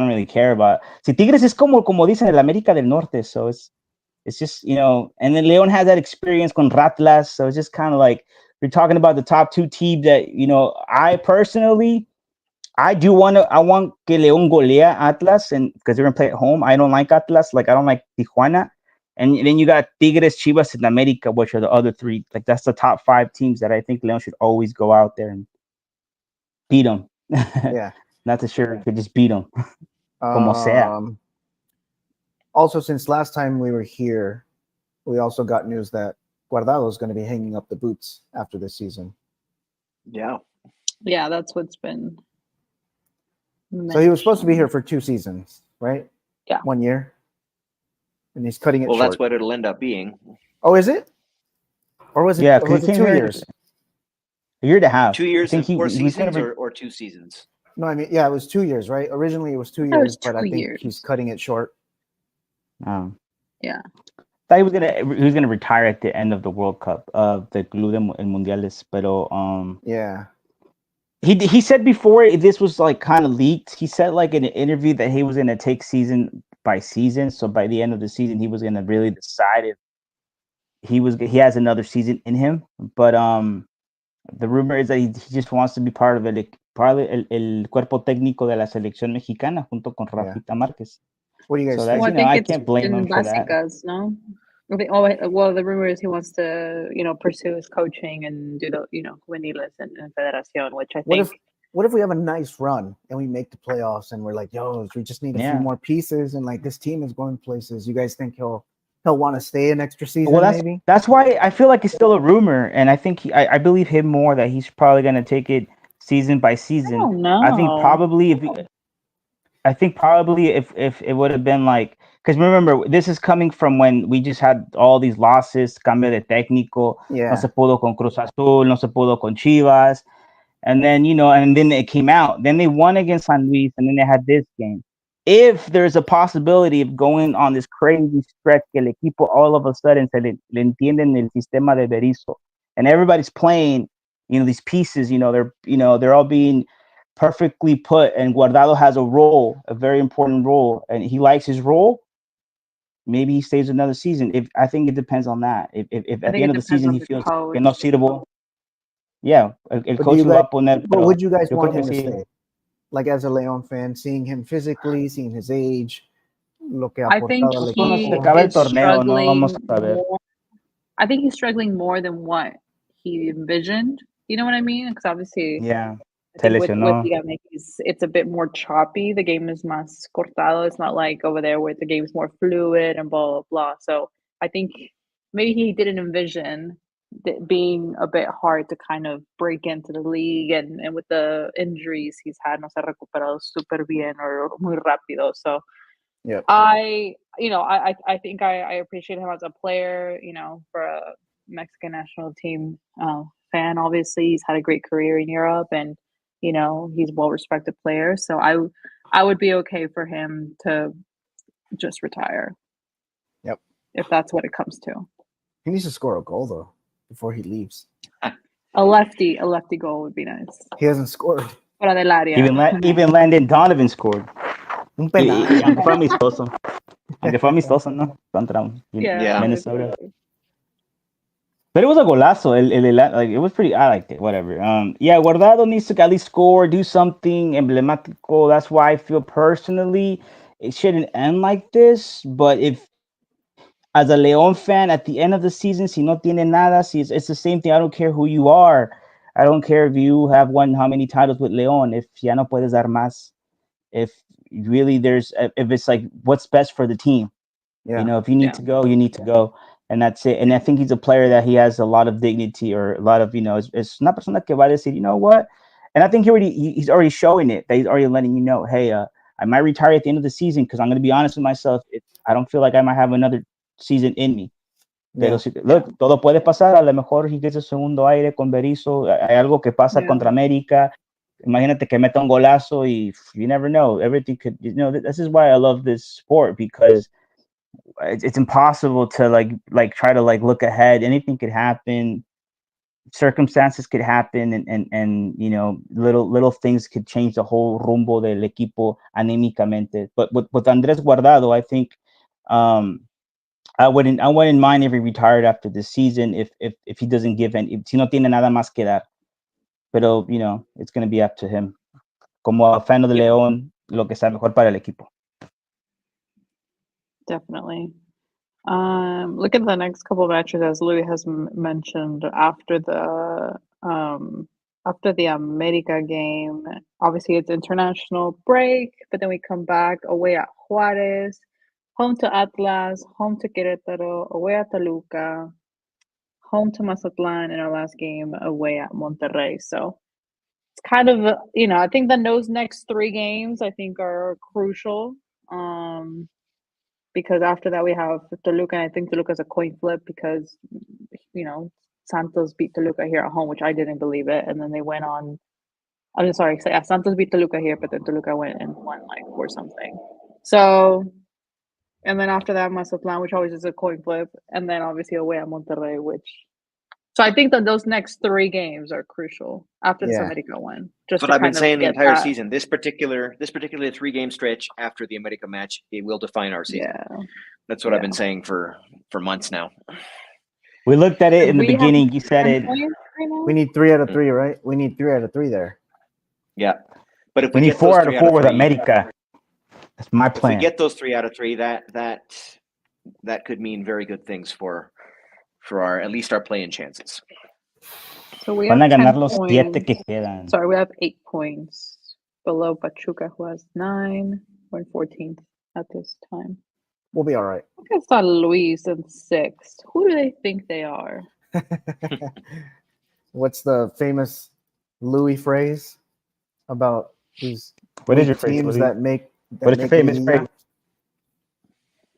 really care about. Si Tigres es como dicen el América del Norte, so it's just, and then León has that experience con Ratlas, so it's just kind of like you're talking about the top two teams that, I personally I want que León golea Atlas and because they're gonna play at home. I don't like Atlas, like I don't like Tijuana. And then you got Tigres, Chivas, and America, which are the other three. Like that's the top 5 teams that I think León should always go out there and beat them. Yeah. Not to sure could just beat them. Como sea. Also, since last time we were here, we also got news that Guardado is going to be hanging up the boots after this season. Yeah. Yeah, that's what's been So he was supposed to be here for 2 seasons, right? Yeah. 1 year. And he's cutting it Well, short. that's what it'll end up being. Oh, is it? Or was it? Yeah, or was because it he 2 came here years? a year and a half. 2 years I think and 4 he was seasons, gonna or 2 seasons. No, I mean, yeah, it was 2 years, right? Originally, it was 2 I thought it was years, but I 2 think years. he's cutting it short. Yeah. Thought he was gonna retire at the end of the World Cup of the Club de Mundiales, pero Yeah. he said before this was like kind of leaked. He said like in an interview that he was gonna take season by season. So by the end of the season, he was gonna really decide if he has another season in him. But the rumor is that he just wants to be part of el cuerpo técnico de la selección mexicana junto con Rafita Márquez. What do you guys So think? Well, I that's think I it's can't blame him in for that. básicas, no? I think, well, the rumor is he wants to, pursue his coaching and do the, juveniles and Federación, which I think. What if we have a nice run and we make the playoffs and we're like, yo, we just need a few more pieces and like this team is going places. You guys think he'll want to stay an extra season? Well, maybe that's why I feel like it's still a rumor, and I think I believe him more that he's probably going to take it season by season. I don't know. I think probably if it would have been like, because remember, this is coming from when we just had all these losses, cambio de técnico, no se pudo con Cruz Azul, no se pudo con Chivas, and then and then it came out. Then they won against San Luis, and then they had this game. If there's a possibility of going on this crazy stretch, que el equipo all of a sudden se le entienden el sistema de Berizzo, and everybody's playing, these pieces, they're all being perfectly put, and Guardado has a very important role, and he likes his role. Maybe he stays another season. I think it depends on that. If at the end of the season he feels que no suitable, yeah, el coach lo va a poner. But would you guys want him to stay? Like as a León fan, seeing him physically, seeing his age, I think he is struggling more. I think he's struggling more than what he envisioned. You know what I mean? Because obviously, yeah, I think with Liga MX, it's a bit more choppy. The game is más cortado. It's not like over there where the game's more fluid and blah, blah, blah. So I think maybe he didn't envision it being a bit hard to kind of break into the league. And with the injuries he's had, no se ha recuperado súper bien or muy rápido. So I think I appreciate him as a player, for a Mexican national team fan. Obviously, he's had a great career in Europe, and he's a well-respected player. So I would be okay for him to just retire. Yep. If that's what it comes to. He needs to score a goal though before he leaves. A lefty goal would be nice. He hasn't scored. Fuera del área. Even Landon Donovan scored. Un penal. Aunque fue amistoso, ¿no? Contra Minnesota. But it was a golazo. It was pretty. I liked it. Whatever. Guardado needs to at least score, do something emblemático. That's why I feel personally it shouldn't end like this. But if, as a León fan, at the end of the season, si no tiene nada, it's the same thing. I don't care who you are. I don't care if you have won how many titles with León. If ya no puedes dar más, if really if it's like what's best for the team, if you need to go, you need to go. And that's it. And I think he's a player that he has a lot of dignity, or a lot of, it's una persona que va a decir, you know what? And I think he's already showing it, that he's already letting you know, hey, I might retire at the end of the season because I'm going to be honest with myself. I don't feel like I might have another season in me. Pero look, todo puede pasar. A lo mejor he gets a segundo aire con Berizzo. Hay algo que pasa contra América. Imagínate que meta un golazo y you never know. Everything could, this is why I love this sport, because it's impossible to like try to look ahead. Anything could happen. Circumstances could happen, and little things could change the whole rumbo del equipo anímicamente. But with Andrés Guardado, I think I wouldn't mind if he retired after this season, if he doesn't give if si no tiene nada más que dar. Pero it's going to be up to him. Como fan of the León, lo que sea mejor para el equipo. Definitely. Look at the next couple of matches, as Louis has mentioned, after the America game. Obviously, it's international break, but then we come back away at Juárez, home to Atlas, home to Querétaro, away at Toluca, home to Mazatlan, and our last game away at Monterrey. So it's kind of I think those next 3 games I think are crucial. Because after that we have Toluca, and I think Toluca's a coin flip because Santos beat Toluca here at home, which I didn't believe it, and then they went on. I'm sorry, so yeah, Santos beat Toluca here, but then Toluca went and won like or something. So, and then after that Mazatlan, which always is a coin flip, and then obviously away at Monterrey, which. So I think that those next 3 games are crucial after the America one. That's what I've been saying the entire season. This particular 3-game stretch after the America match, it will define our season. Yeah. That's what I've been saying for months now. We looked at it in the beginning. You said it. We need 3 out of 3, right? We need 3 out of 3 there. Yeah, but if we need 4 out of 4 with America, that's my plan. If we get those 3 out of 3, that could mean very good things for our at least our play-in chances. So we have 10 points. Que Sorry, we have 8 points below Pachuca, who has 9. We're in 14th at this time. We'll be all right. I think I saw Luis in 6th. Who do they think they are? What's the famous Louis phrase about these teams that make? What is your famous phrase?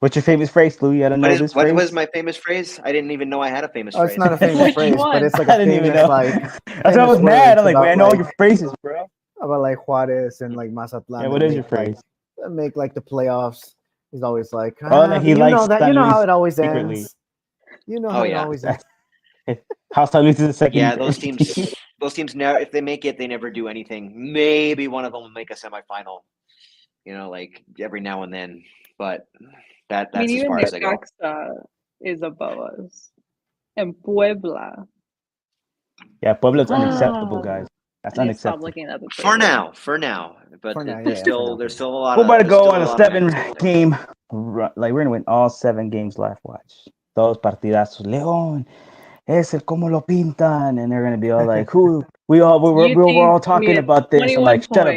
What's your famous phrase, Louis? I don't know this phrase. What was my famous phrase? I didn't even know I had a famous phrase. It's not a famous phrase, but it's like I didn't even know. That's why I was mad. I'm like, I know all your phrases, bro. About like Juarez and like Mazatlan. Yeah, what is your phrase? Make like the playoffs. He's always like, he likes that. You know how it always secretly. Ends. You know how it always ends. How San Luis is the second. Yeah, those teams never. If they make it, they never do anything. Maybe one of them will make a semifinal. Like every now and then, but. That's as far as I go. Necaxa is above us. And Puebla. Yeah, Puebla's unacceptable, guys. That's unacceptable. For now. But there's still a lot of. We're about to go on a 7-game. Like we're gonna win all 7 games left. Watch. Todos partidazos. León. Ese como lo pintan, and they're gonna be all like, "Who? We're all talking about this." I'm like, shut up.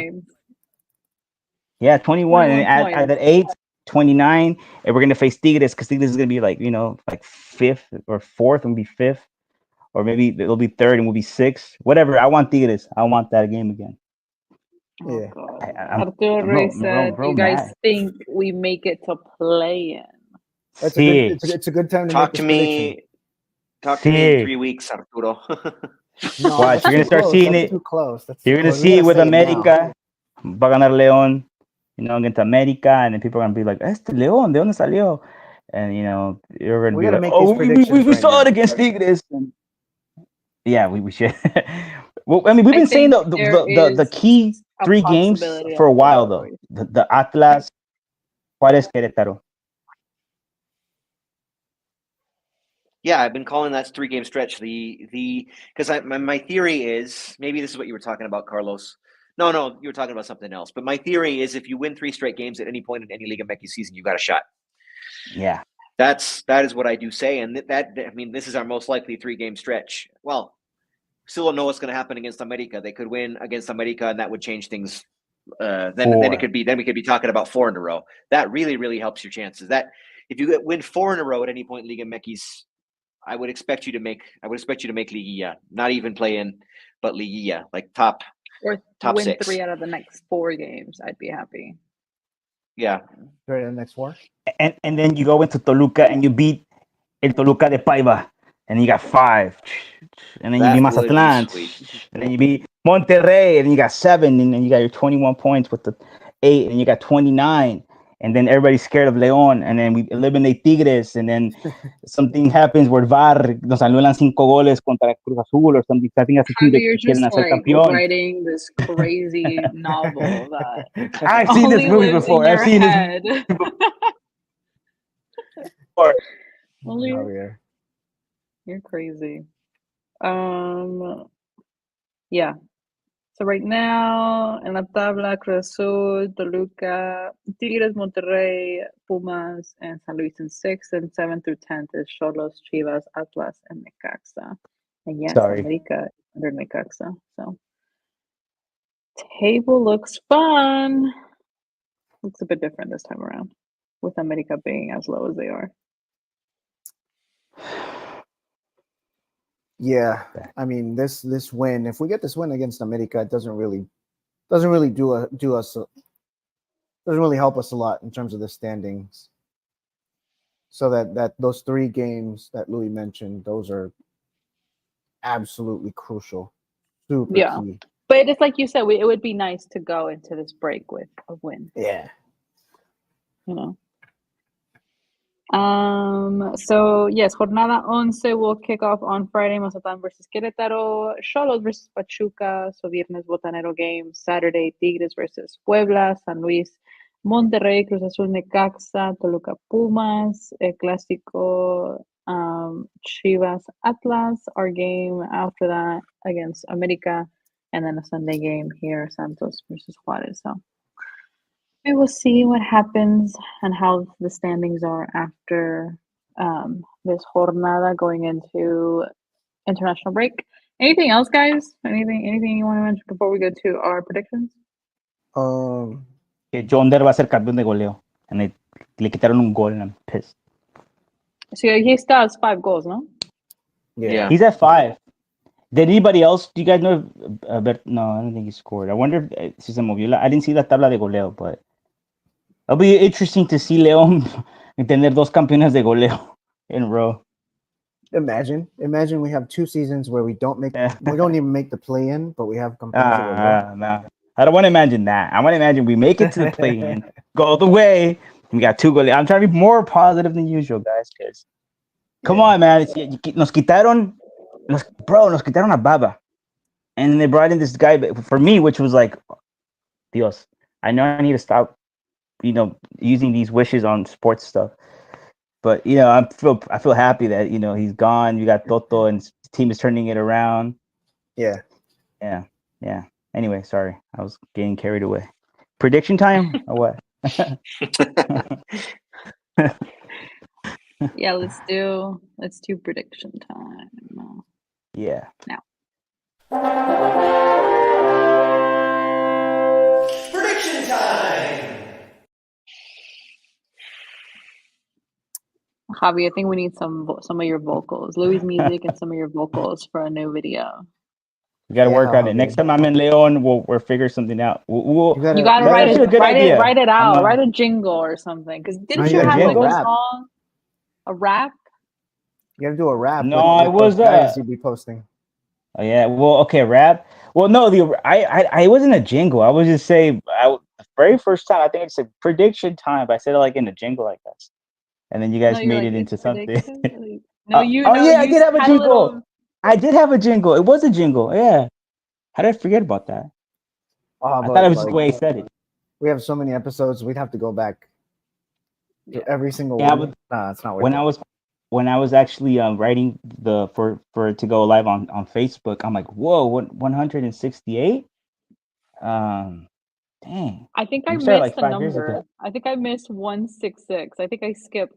Yeah, 21 and at that 8. 29, and we're gonna face Tigres because Tigres is gonna be like 5th or 4th and be 5th, or maybe it'll be 3rd and we'll be 6th. Whatever. I want Tigres. I want that game again. Yeah. Arturo Rey said, "You guys think we make it to play-in?" It's a good time to talk to me. Talk to me in 3 weeks, Arturo. No, watch, you're gonna start seeing it. Too close. You're gonna see it with America. Va a ganar León. Against America, and then people are gonna be like, "Este León, ¿de dónde salió?" And you're gonna be like, "Oh, we saw it against Tigres." Yeah, we should. Well, I mean, we've been saying the key 3 games for a while though. The Atlas, Juárez, Querétaro. Yeah, I've been calling that 3-game stretch because my theory is maybe this is what you were talking about, Carlos. No, you were talking about something else. But my theory is if you win 3 straight games at any point in any Liga MX season, you got a shot. Yeah. That is what I do say. And this is our most likely 3-game stretch. Well, still don't know what's going to happen against America. They could win against America, and that would change things. Then we could be talking about 4 in a row. That really, really helps your chances. That if you win 4 in a row at any point in Liga MX, I would expect you to make Liguilla, not even play in, but Liguilla, like top. Or top win 6. 3 out of the next 4 games. I'd be happy. Yeah. 3 out of the next 4. And then you go into Toluca and you beat El Toluca de Paiva, and you got 5. And then you beat Mazatlan, and then you beat Monterrey, and you got 7, and then you got your 21 points with the 8, and you got 29. And then everybody's scared of León, and then we eliminate Tigres, and then something happens where VAR nos anulan 5 goles contra Cruz Azul or something. I think that's you're just like writing this crazy novel that I've seen this movie before. I've seen this before. You're crazy. Yeah. So right now, en la tabla, Cruz Azul, Toluca, Tigres, Monterrey, Pumas, and San Luis in 6th, and 7th through 10th is Xolos, Chivas, Atlas, and Necaxa. And yes, America under Necaxa. So table looks fun. Looks a bit different this time around, with America being as low as they are. Yeah, I mean this win. If we get this win against America, it doesn't really doesn't really help us a lot in terms of the standings. So that those 3 games that Louis mentioned, those are absolutely crucial, super key. But it's like you said, it would be nice to go into this break with a win. Yeah. You know. So yes, jornada 11 will kick off on Friday. Mazatlán versus Querétaro, Xolos versus Pachuca. So viernes Botanero game. Saturday Tigres versus Puebla, San Luis, Monterrey, Cruz Azul, Necaxa, Toluca, Pumas. El clásico, Chivas, Atlas. Our game after that against America, and then a Sunday game here, Santos versus Juarez. So we will see what happens and how the standings are after this jornada going into international break. Anything else, guys? Anything you want to mention before we go to our predictions? Que John Der va a ser campeón de goleo. And le quitaron un gol and I'm pissed. So he still has 5 goals, no? Yeah. He's at 5. Did anybody else? Do you guys know? No, I don't think he scored. I wonder if si se movió. I didn't see la tabla de goleo, but it'll be interesting to see León tener 2 campeones de goleo in a row. Imagine we have 2 seasons where we don't even make the play-in, but we have campeones de goleo. No. I don't want to imagine that. I want to imagine we make it to the play-in, go all the way. We got 2 goals. I'm trying to be more positive than usual, guys. Because come on, man. Nos quitaron a Baba. And they brought in this guy for me, which was like, Dios, I know I need to stop, using these wishes on sports stuff. But, I feel happy that, he's gone. You got Toto and his team is turning it around. Yeah. Anyway, sorry. I was getting carried away. Prediction time or what? Yeah, let's do prediction time. Yeah. Now. Prediction time. Javi, I think we need some of your vocals, Louis' music, and some of your vocals for a new video. We got to work on it. Next time I'm in Leon, we'll figure something out. You got to write it out. Write a jingle or something. Because didn't you have like a song, a rap? You got to do a rap. No, it was guys you'd be posting. Oh yeah. Well, okay, rap. Well, no, I wasn't a jingle. I was just saying. The very first time, I think I said prediction time. But I said it like in a jingle like that, and then you guys made it into something. I did have a jingle. I did have a jingle. It was a jingle. Yeah. How did I forget about that? I thought it was just the way he said it. We have so many episodes. We'd have to go back to every single one. Nah, it's not worth it. When I was actually writing for it to go live on Facebook, I'm like, whoa, 168? Dang. I think I missed the number. I think I missed 166. I think I skipped.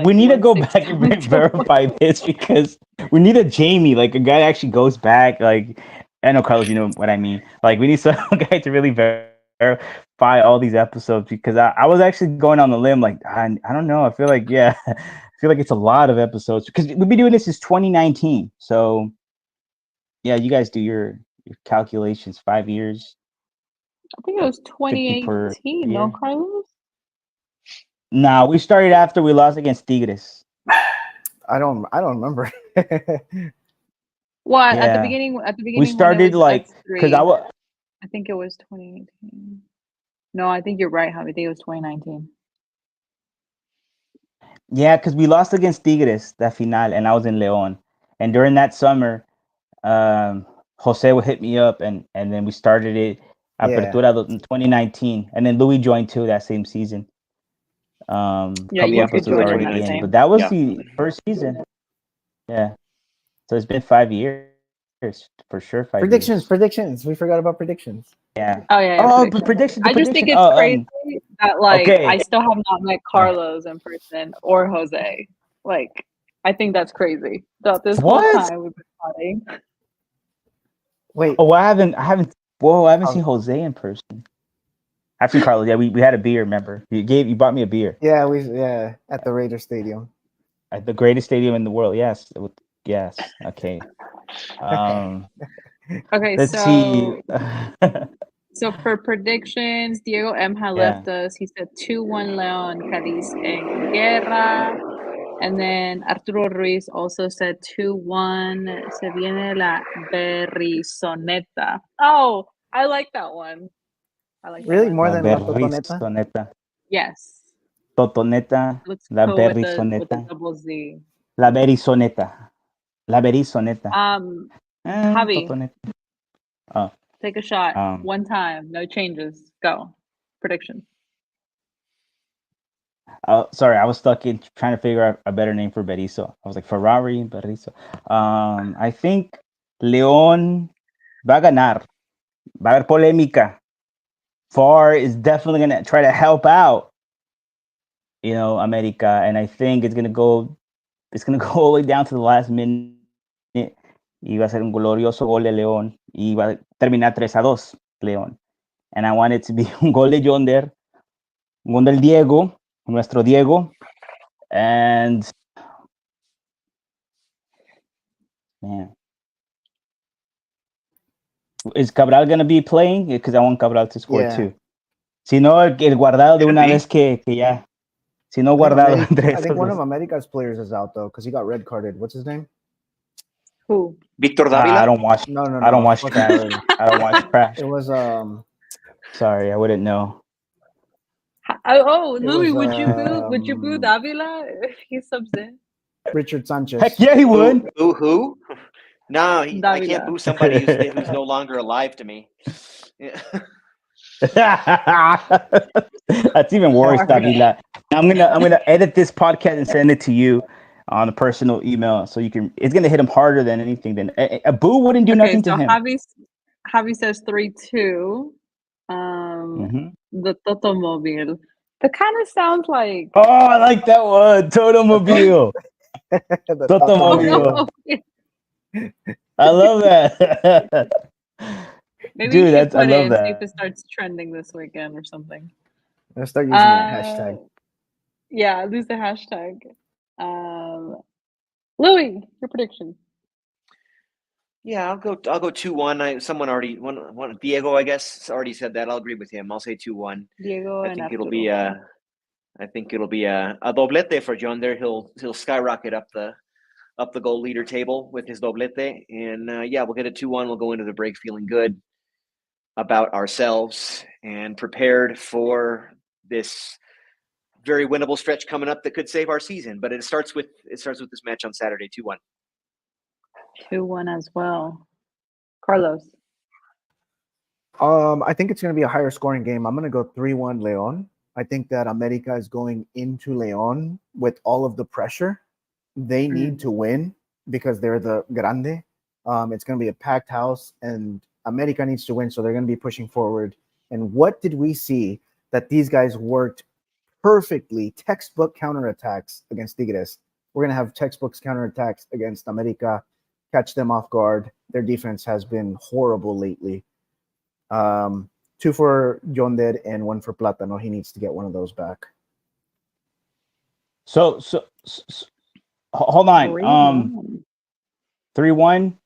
We need to go back and verify this because we need a Jamie, like a guy that actually goes back. Like, I know Carlos, you know what I mean. Like, we need some guy to really verify all these episodes because I was actually going on the limb. Like, I don't know. I feel like it's a lot of episodes because we've been doing this since 2019. So, yeah, you guys do your calculations. 5 years. I think it was 2018, no, Carlos? Nah, we started after we lost against Tigres. I don't remember. What at the beginning? We started because I think it was 2018. No, I think you're right, Javi. I think it was 2019. Yeah, because we lost against Tigres that final, and I was in León. And during that summer, Jose would hit me up, and then we started it. Apertura in 2019, and then Louis joined too that same season. Couple episodes already in, but that was the first season. Yeah, so it's been 5 years for sure. Predictions. We forgot about predictions. Yeah. Oh yeah. Predictions. I just think it's crazy that I still have not met Carlos in person or Jose. Like, I think that's crazy. Throughout this whole time we've been plotting. Wait. Oh, I haven't. Whoa, I haven't seen Jose in person. I've seen Carlos. Yeah, we had a beer. Remember, you bought me a beer. Yeah, at the Raider Stadium. At the greatest stadium in the world. Yes. Okay. Okay, Let's see. so for predictions, Diego M had Yeah. left us. He said 2-1 Leon, Cadiz en guerra. And then Arturo Ruiz also said 2-1. Se viene la Berrizoneta. Oh, I like that one. I like that Really? one. More La than La Totoneta? Berrizoneta. Yes. Totoneta. Looks La cool with the Berrizoneta. double Z. La Berrizoneta. La Berrizoneta. Javi, Totoneta. Oh, take a shot. um, One time, no changes. Go. Prediction. sorry, I was stuck in trying to figure out a better name for Berizzo. I was like Ferrari, Berizzo. I think León va a ganar. Va a haber polémica. Far is definitely gonna try to help out, America, and I think it's gonna go all the way down to the last minute. Y va a ser un glorioso gol de León. Y va a terminar 3-2 León. And I want it to be un gol de Yonder, un gol del Diego, nuestro Diego. And man, is Cabral going to be playing? Because I want Cabral to score too. Si no, el guardado de una vez que ya. Si no, guardado. I think one of America's players is out though because he got red carded. What's his name? Who? Victor Davila? I don't watch. No. I don't watch trash. I don't watch trash. It was Sorry, I wouldn't know. Louis, would you boo Davila if he subs in? Richard Sanchez. Heck yeah, he would. Who? No, I Davila. can't boo somebody who's no longer alive to me. Yeah. That's even worse, Davila. I'm gonna edit this podcast and send it to you on a personal email so you can. It's gonna hit him harder than anything. Than a boo wouldn't do nothing to him. Javi says 3-2. The Totomobile. That kind of sounds like. Oh, I like that one. Totomobile. Totomobile. I love that. Maybe dude, you should put I love it that. see if it starts trending this weekend or something. Let's start using that hashtag. Yeah, lose the hashtag. Louis, your prediction. Yeah, I'll go 2-1. Someone already one Diego, I guess, already said that. I'll agree with him. I'll say 2-1. Diego I and think Arturo. it'll be a doblete for John there. He'll skyrocket up the goal leader table with his doblete. And we'll get a 2-1. We'll go into the break feeling good about ourselves and prepared for this very winnable stretch coming up that could save our season. But it starts with this match on Saturday, 2-1. 2-1 as well. Carlos. I think it's going to be a higher scoring game. I'm going to go 3-1 León. I think that America is going into León with all of the pressure. They need to win because they're the grande. It's going to be a packed house, and America needs to win, so they're going to be pushing forward. And what did we see that these guys worked perfectly? Textbook counterattacks against Tigres. We're going to have textbooks counterattacks against America. Catch them off guard. Their defense has been horrible lately. 2 for Yonder and 1 for Platano. He needs to get one of those back. So hold on. 3-1.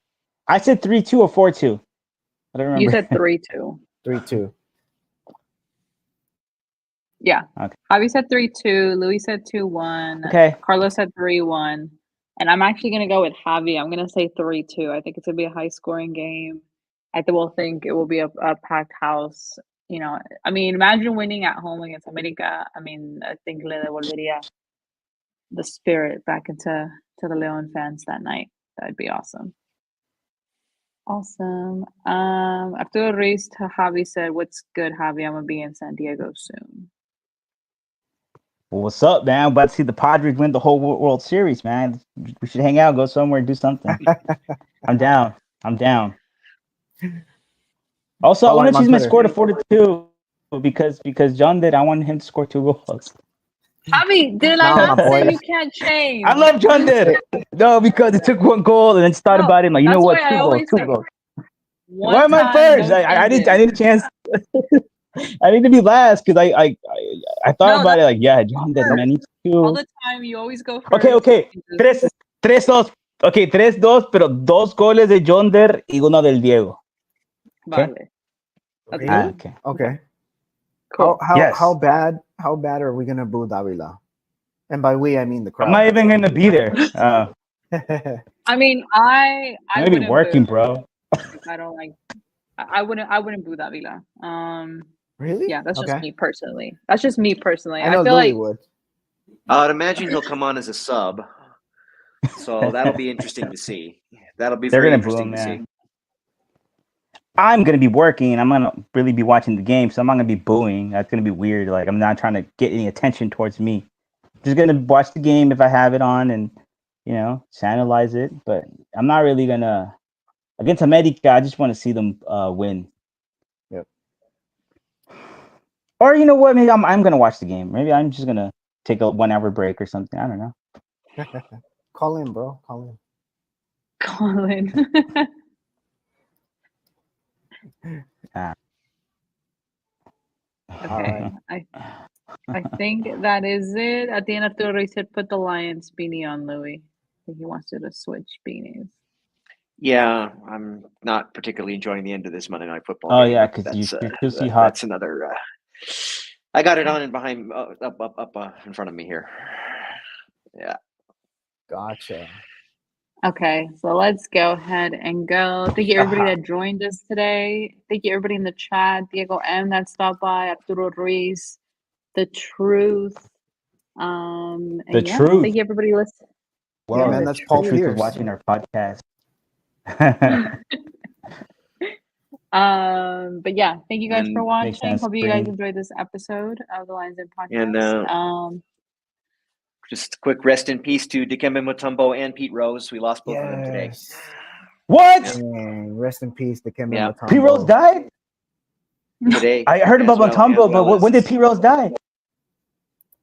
I said 3-2 or 4-2. I don't remember. You said 3-2. 3-2. Yeah. Okay. Javi said 3-2. Louis said 2-1. Okay. Carlos said 3-1. And I'm actually going to go with Javi. I'm going to say 3-2. I think it's going to be a high-scoring game. I think it will be a packed house. Imagine winning at home against America. I think le devolvería the spirit back into the León fans that night. That'd be awesome. Awesome. Arturo Ruiz to Javi said, "What's good, Javi? I'm gonna be in San Diego soon." Well, what's up, man? I'm about to see the Padres win the whole World Series, man. We should hang out, go somewhere, and do something. I'm down. Also, I want to choose my score to 4-2 because John did. I want him to score 2 goals. Javi, did I not say you can't change? I love John did. No, because it took 1 goal and then thought about it. Like, you know what? 2 goals. Why am I first? I need a chance. I need to be last because I thought about it. Like, yeah, John did. Man, I need to. All the time, you always go first. Okay. 3-2 Okay, 3-2, pero 2 goles de Yonder y uno del Diego. Okay. Vale. That's Really? good. Okay. Okay. Cool. Yes. How bad are we gonna boo Davila? And by we I mean the crowd. I'm not even going to be there. I mean, I I'm going to be wouldn't working, boo bro. if I don't like. I wouldn't boo Davila. Really? Yeah, that's just Okay. me personally. That's just me personally. I know feel Louis like would. I'd imagine he'll come on as a sub, so that'll be interesting to see. That'll be They're very going to boo interesting him, to man. see. I'm going to be working. I'm going to really be watching the game, so I'm not going to be booing. That's going to be weird. Like, I'm not trying to get any attention towards me. Just going to watch the game if I have it on and, just analyze it. But I'm not really going to. Against America, I just want to see them win. Yep. Or you know what? Maybe I'm going to watch the game. Maybe I'm just going to take a 1 hour break or something. I don't know. Call in, bro. Call in. Colin. Okay. Alright. I think that is it. At the end of the race, said put the Lions beanie on Louis. I think he wants you to switch beanies. Yeah, I'm not particularly enjoying the end of this Monday Night Football Oh game. yeah, because you're still Seahawks. That's another. I got it on and behind, up in front of me here. Yeah. Gotcha. Okay, so let's go ahead and go. Thank you everybody that joined us today. Thank you everybody in the chat. Diego M that stopped by, Arturo Ruiz, The Truth. And The yeah, Truth. thank you everybody listening. Yeah, man, that's Paul The Truth Pierce. of watching our podcast. But yeah, thank you guys for And watching. sense, Hope you guys Breen. enjoyed this episode of the Lions Den And, podcast. just a quick rest in peace to Dikembe Mutombo and Pete Rose. We lost both of them today. Yes. What? Dang, rest in peace, Dikembe Yeah. Mutombo. P Rose died? Today. I heard about Mutombo, but when did P Rose die?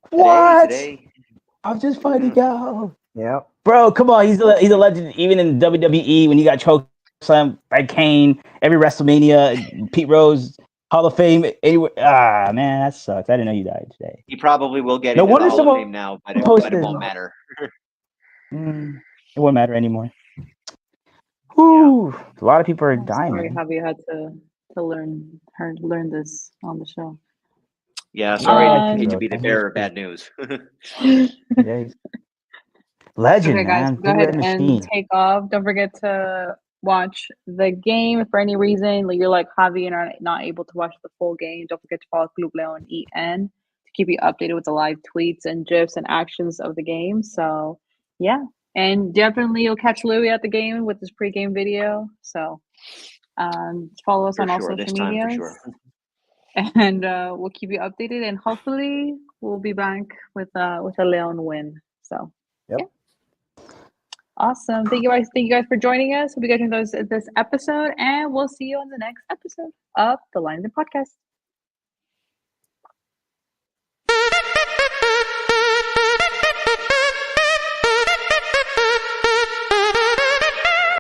What? Today. I'm just finding out. Yep. Bro, come on. He's a legend even in WWE when he got choked by Kane. Every WrestleMania, Pete Rose, Hall of Fame. Anyway, man, that sucks. I didn't know you died today. He probably will get No into the wonder Hall someone of Fame now, but it posted- won't matter. It won't matter anymore. Whew. A lot of people are dying. Sorry, Man. Javi had to learn this on the show. Yeah, sorry. I Um, hate to be the bearer of bad news. Yeah, he's legend, Okay, guys, man. go Big ahead red and machine. take off. Don't forget to watch the game. If for any reason you're like Javi and are not able to watch the full game, don't forget to follow Club Leon EN to keep you updated with the live tweets and gifs and actions of the game. So, yeah. And definitely you'll catch Louis at the game with his pregame video. So, follow us For on all sure, social this time, for medias. sure. And we'll keep you updated, and hopefully we'll be back with a Leon win. So, Yep. yeah. Awesome. Thank you guys for joining us. Hope you guys enjoyed this episode, and we'll see you on the next episode of the Lions Den Podcast.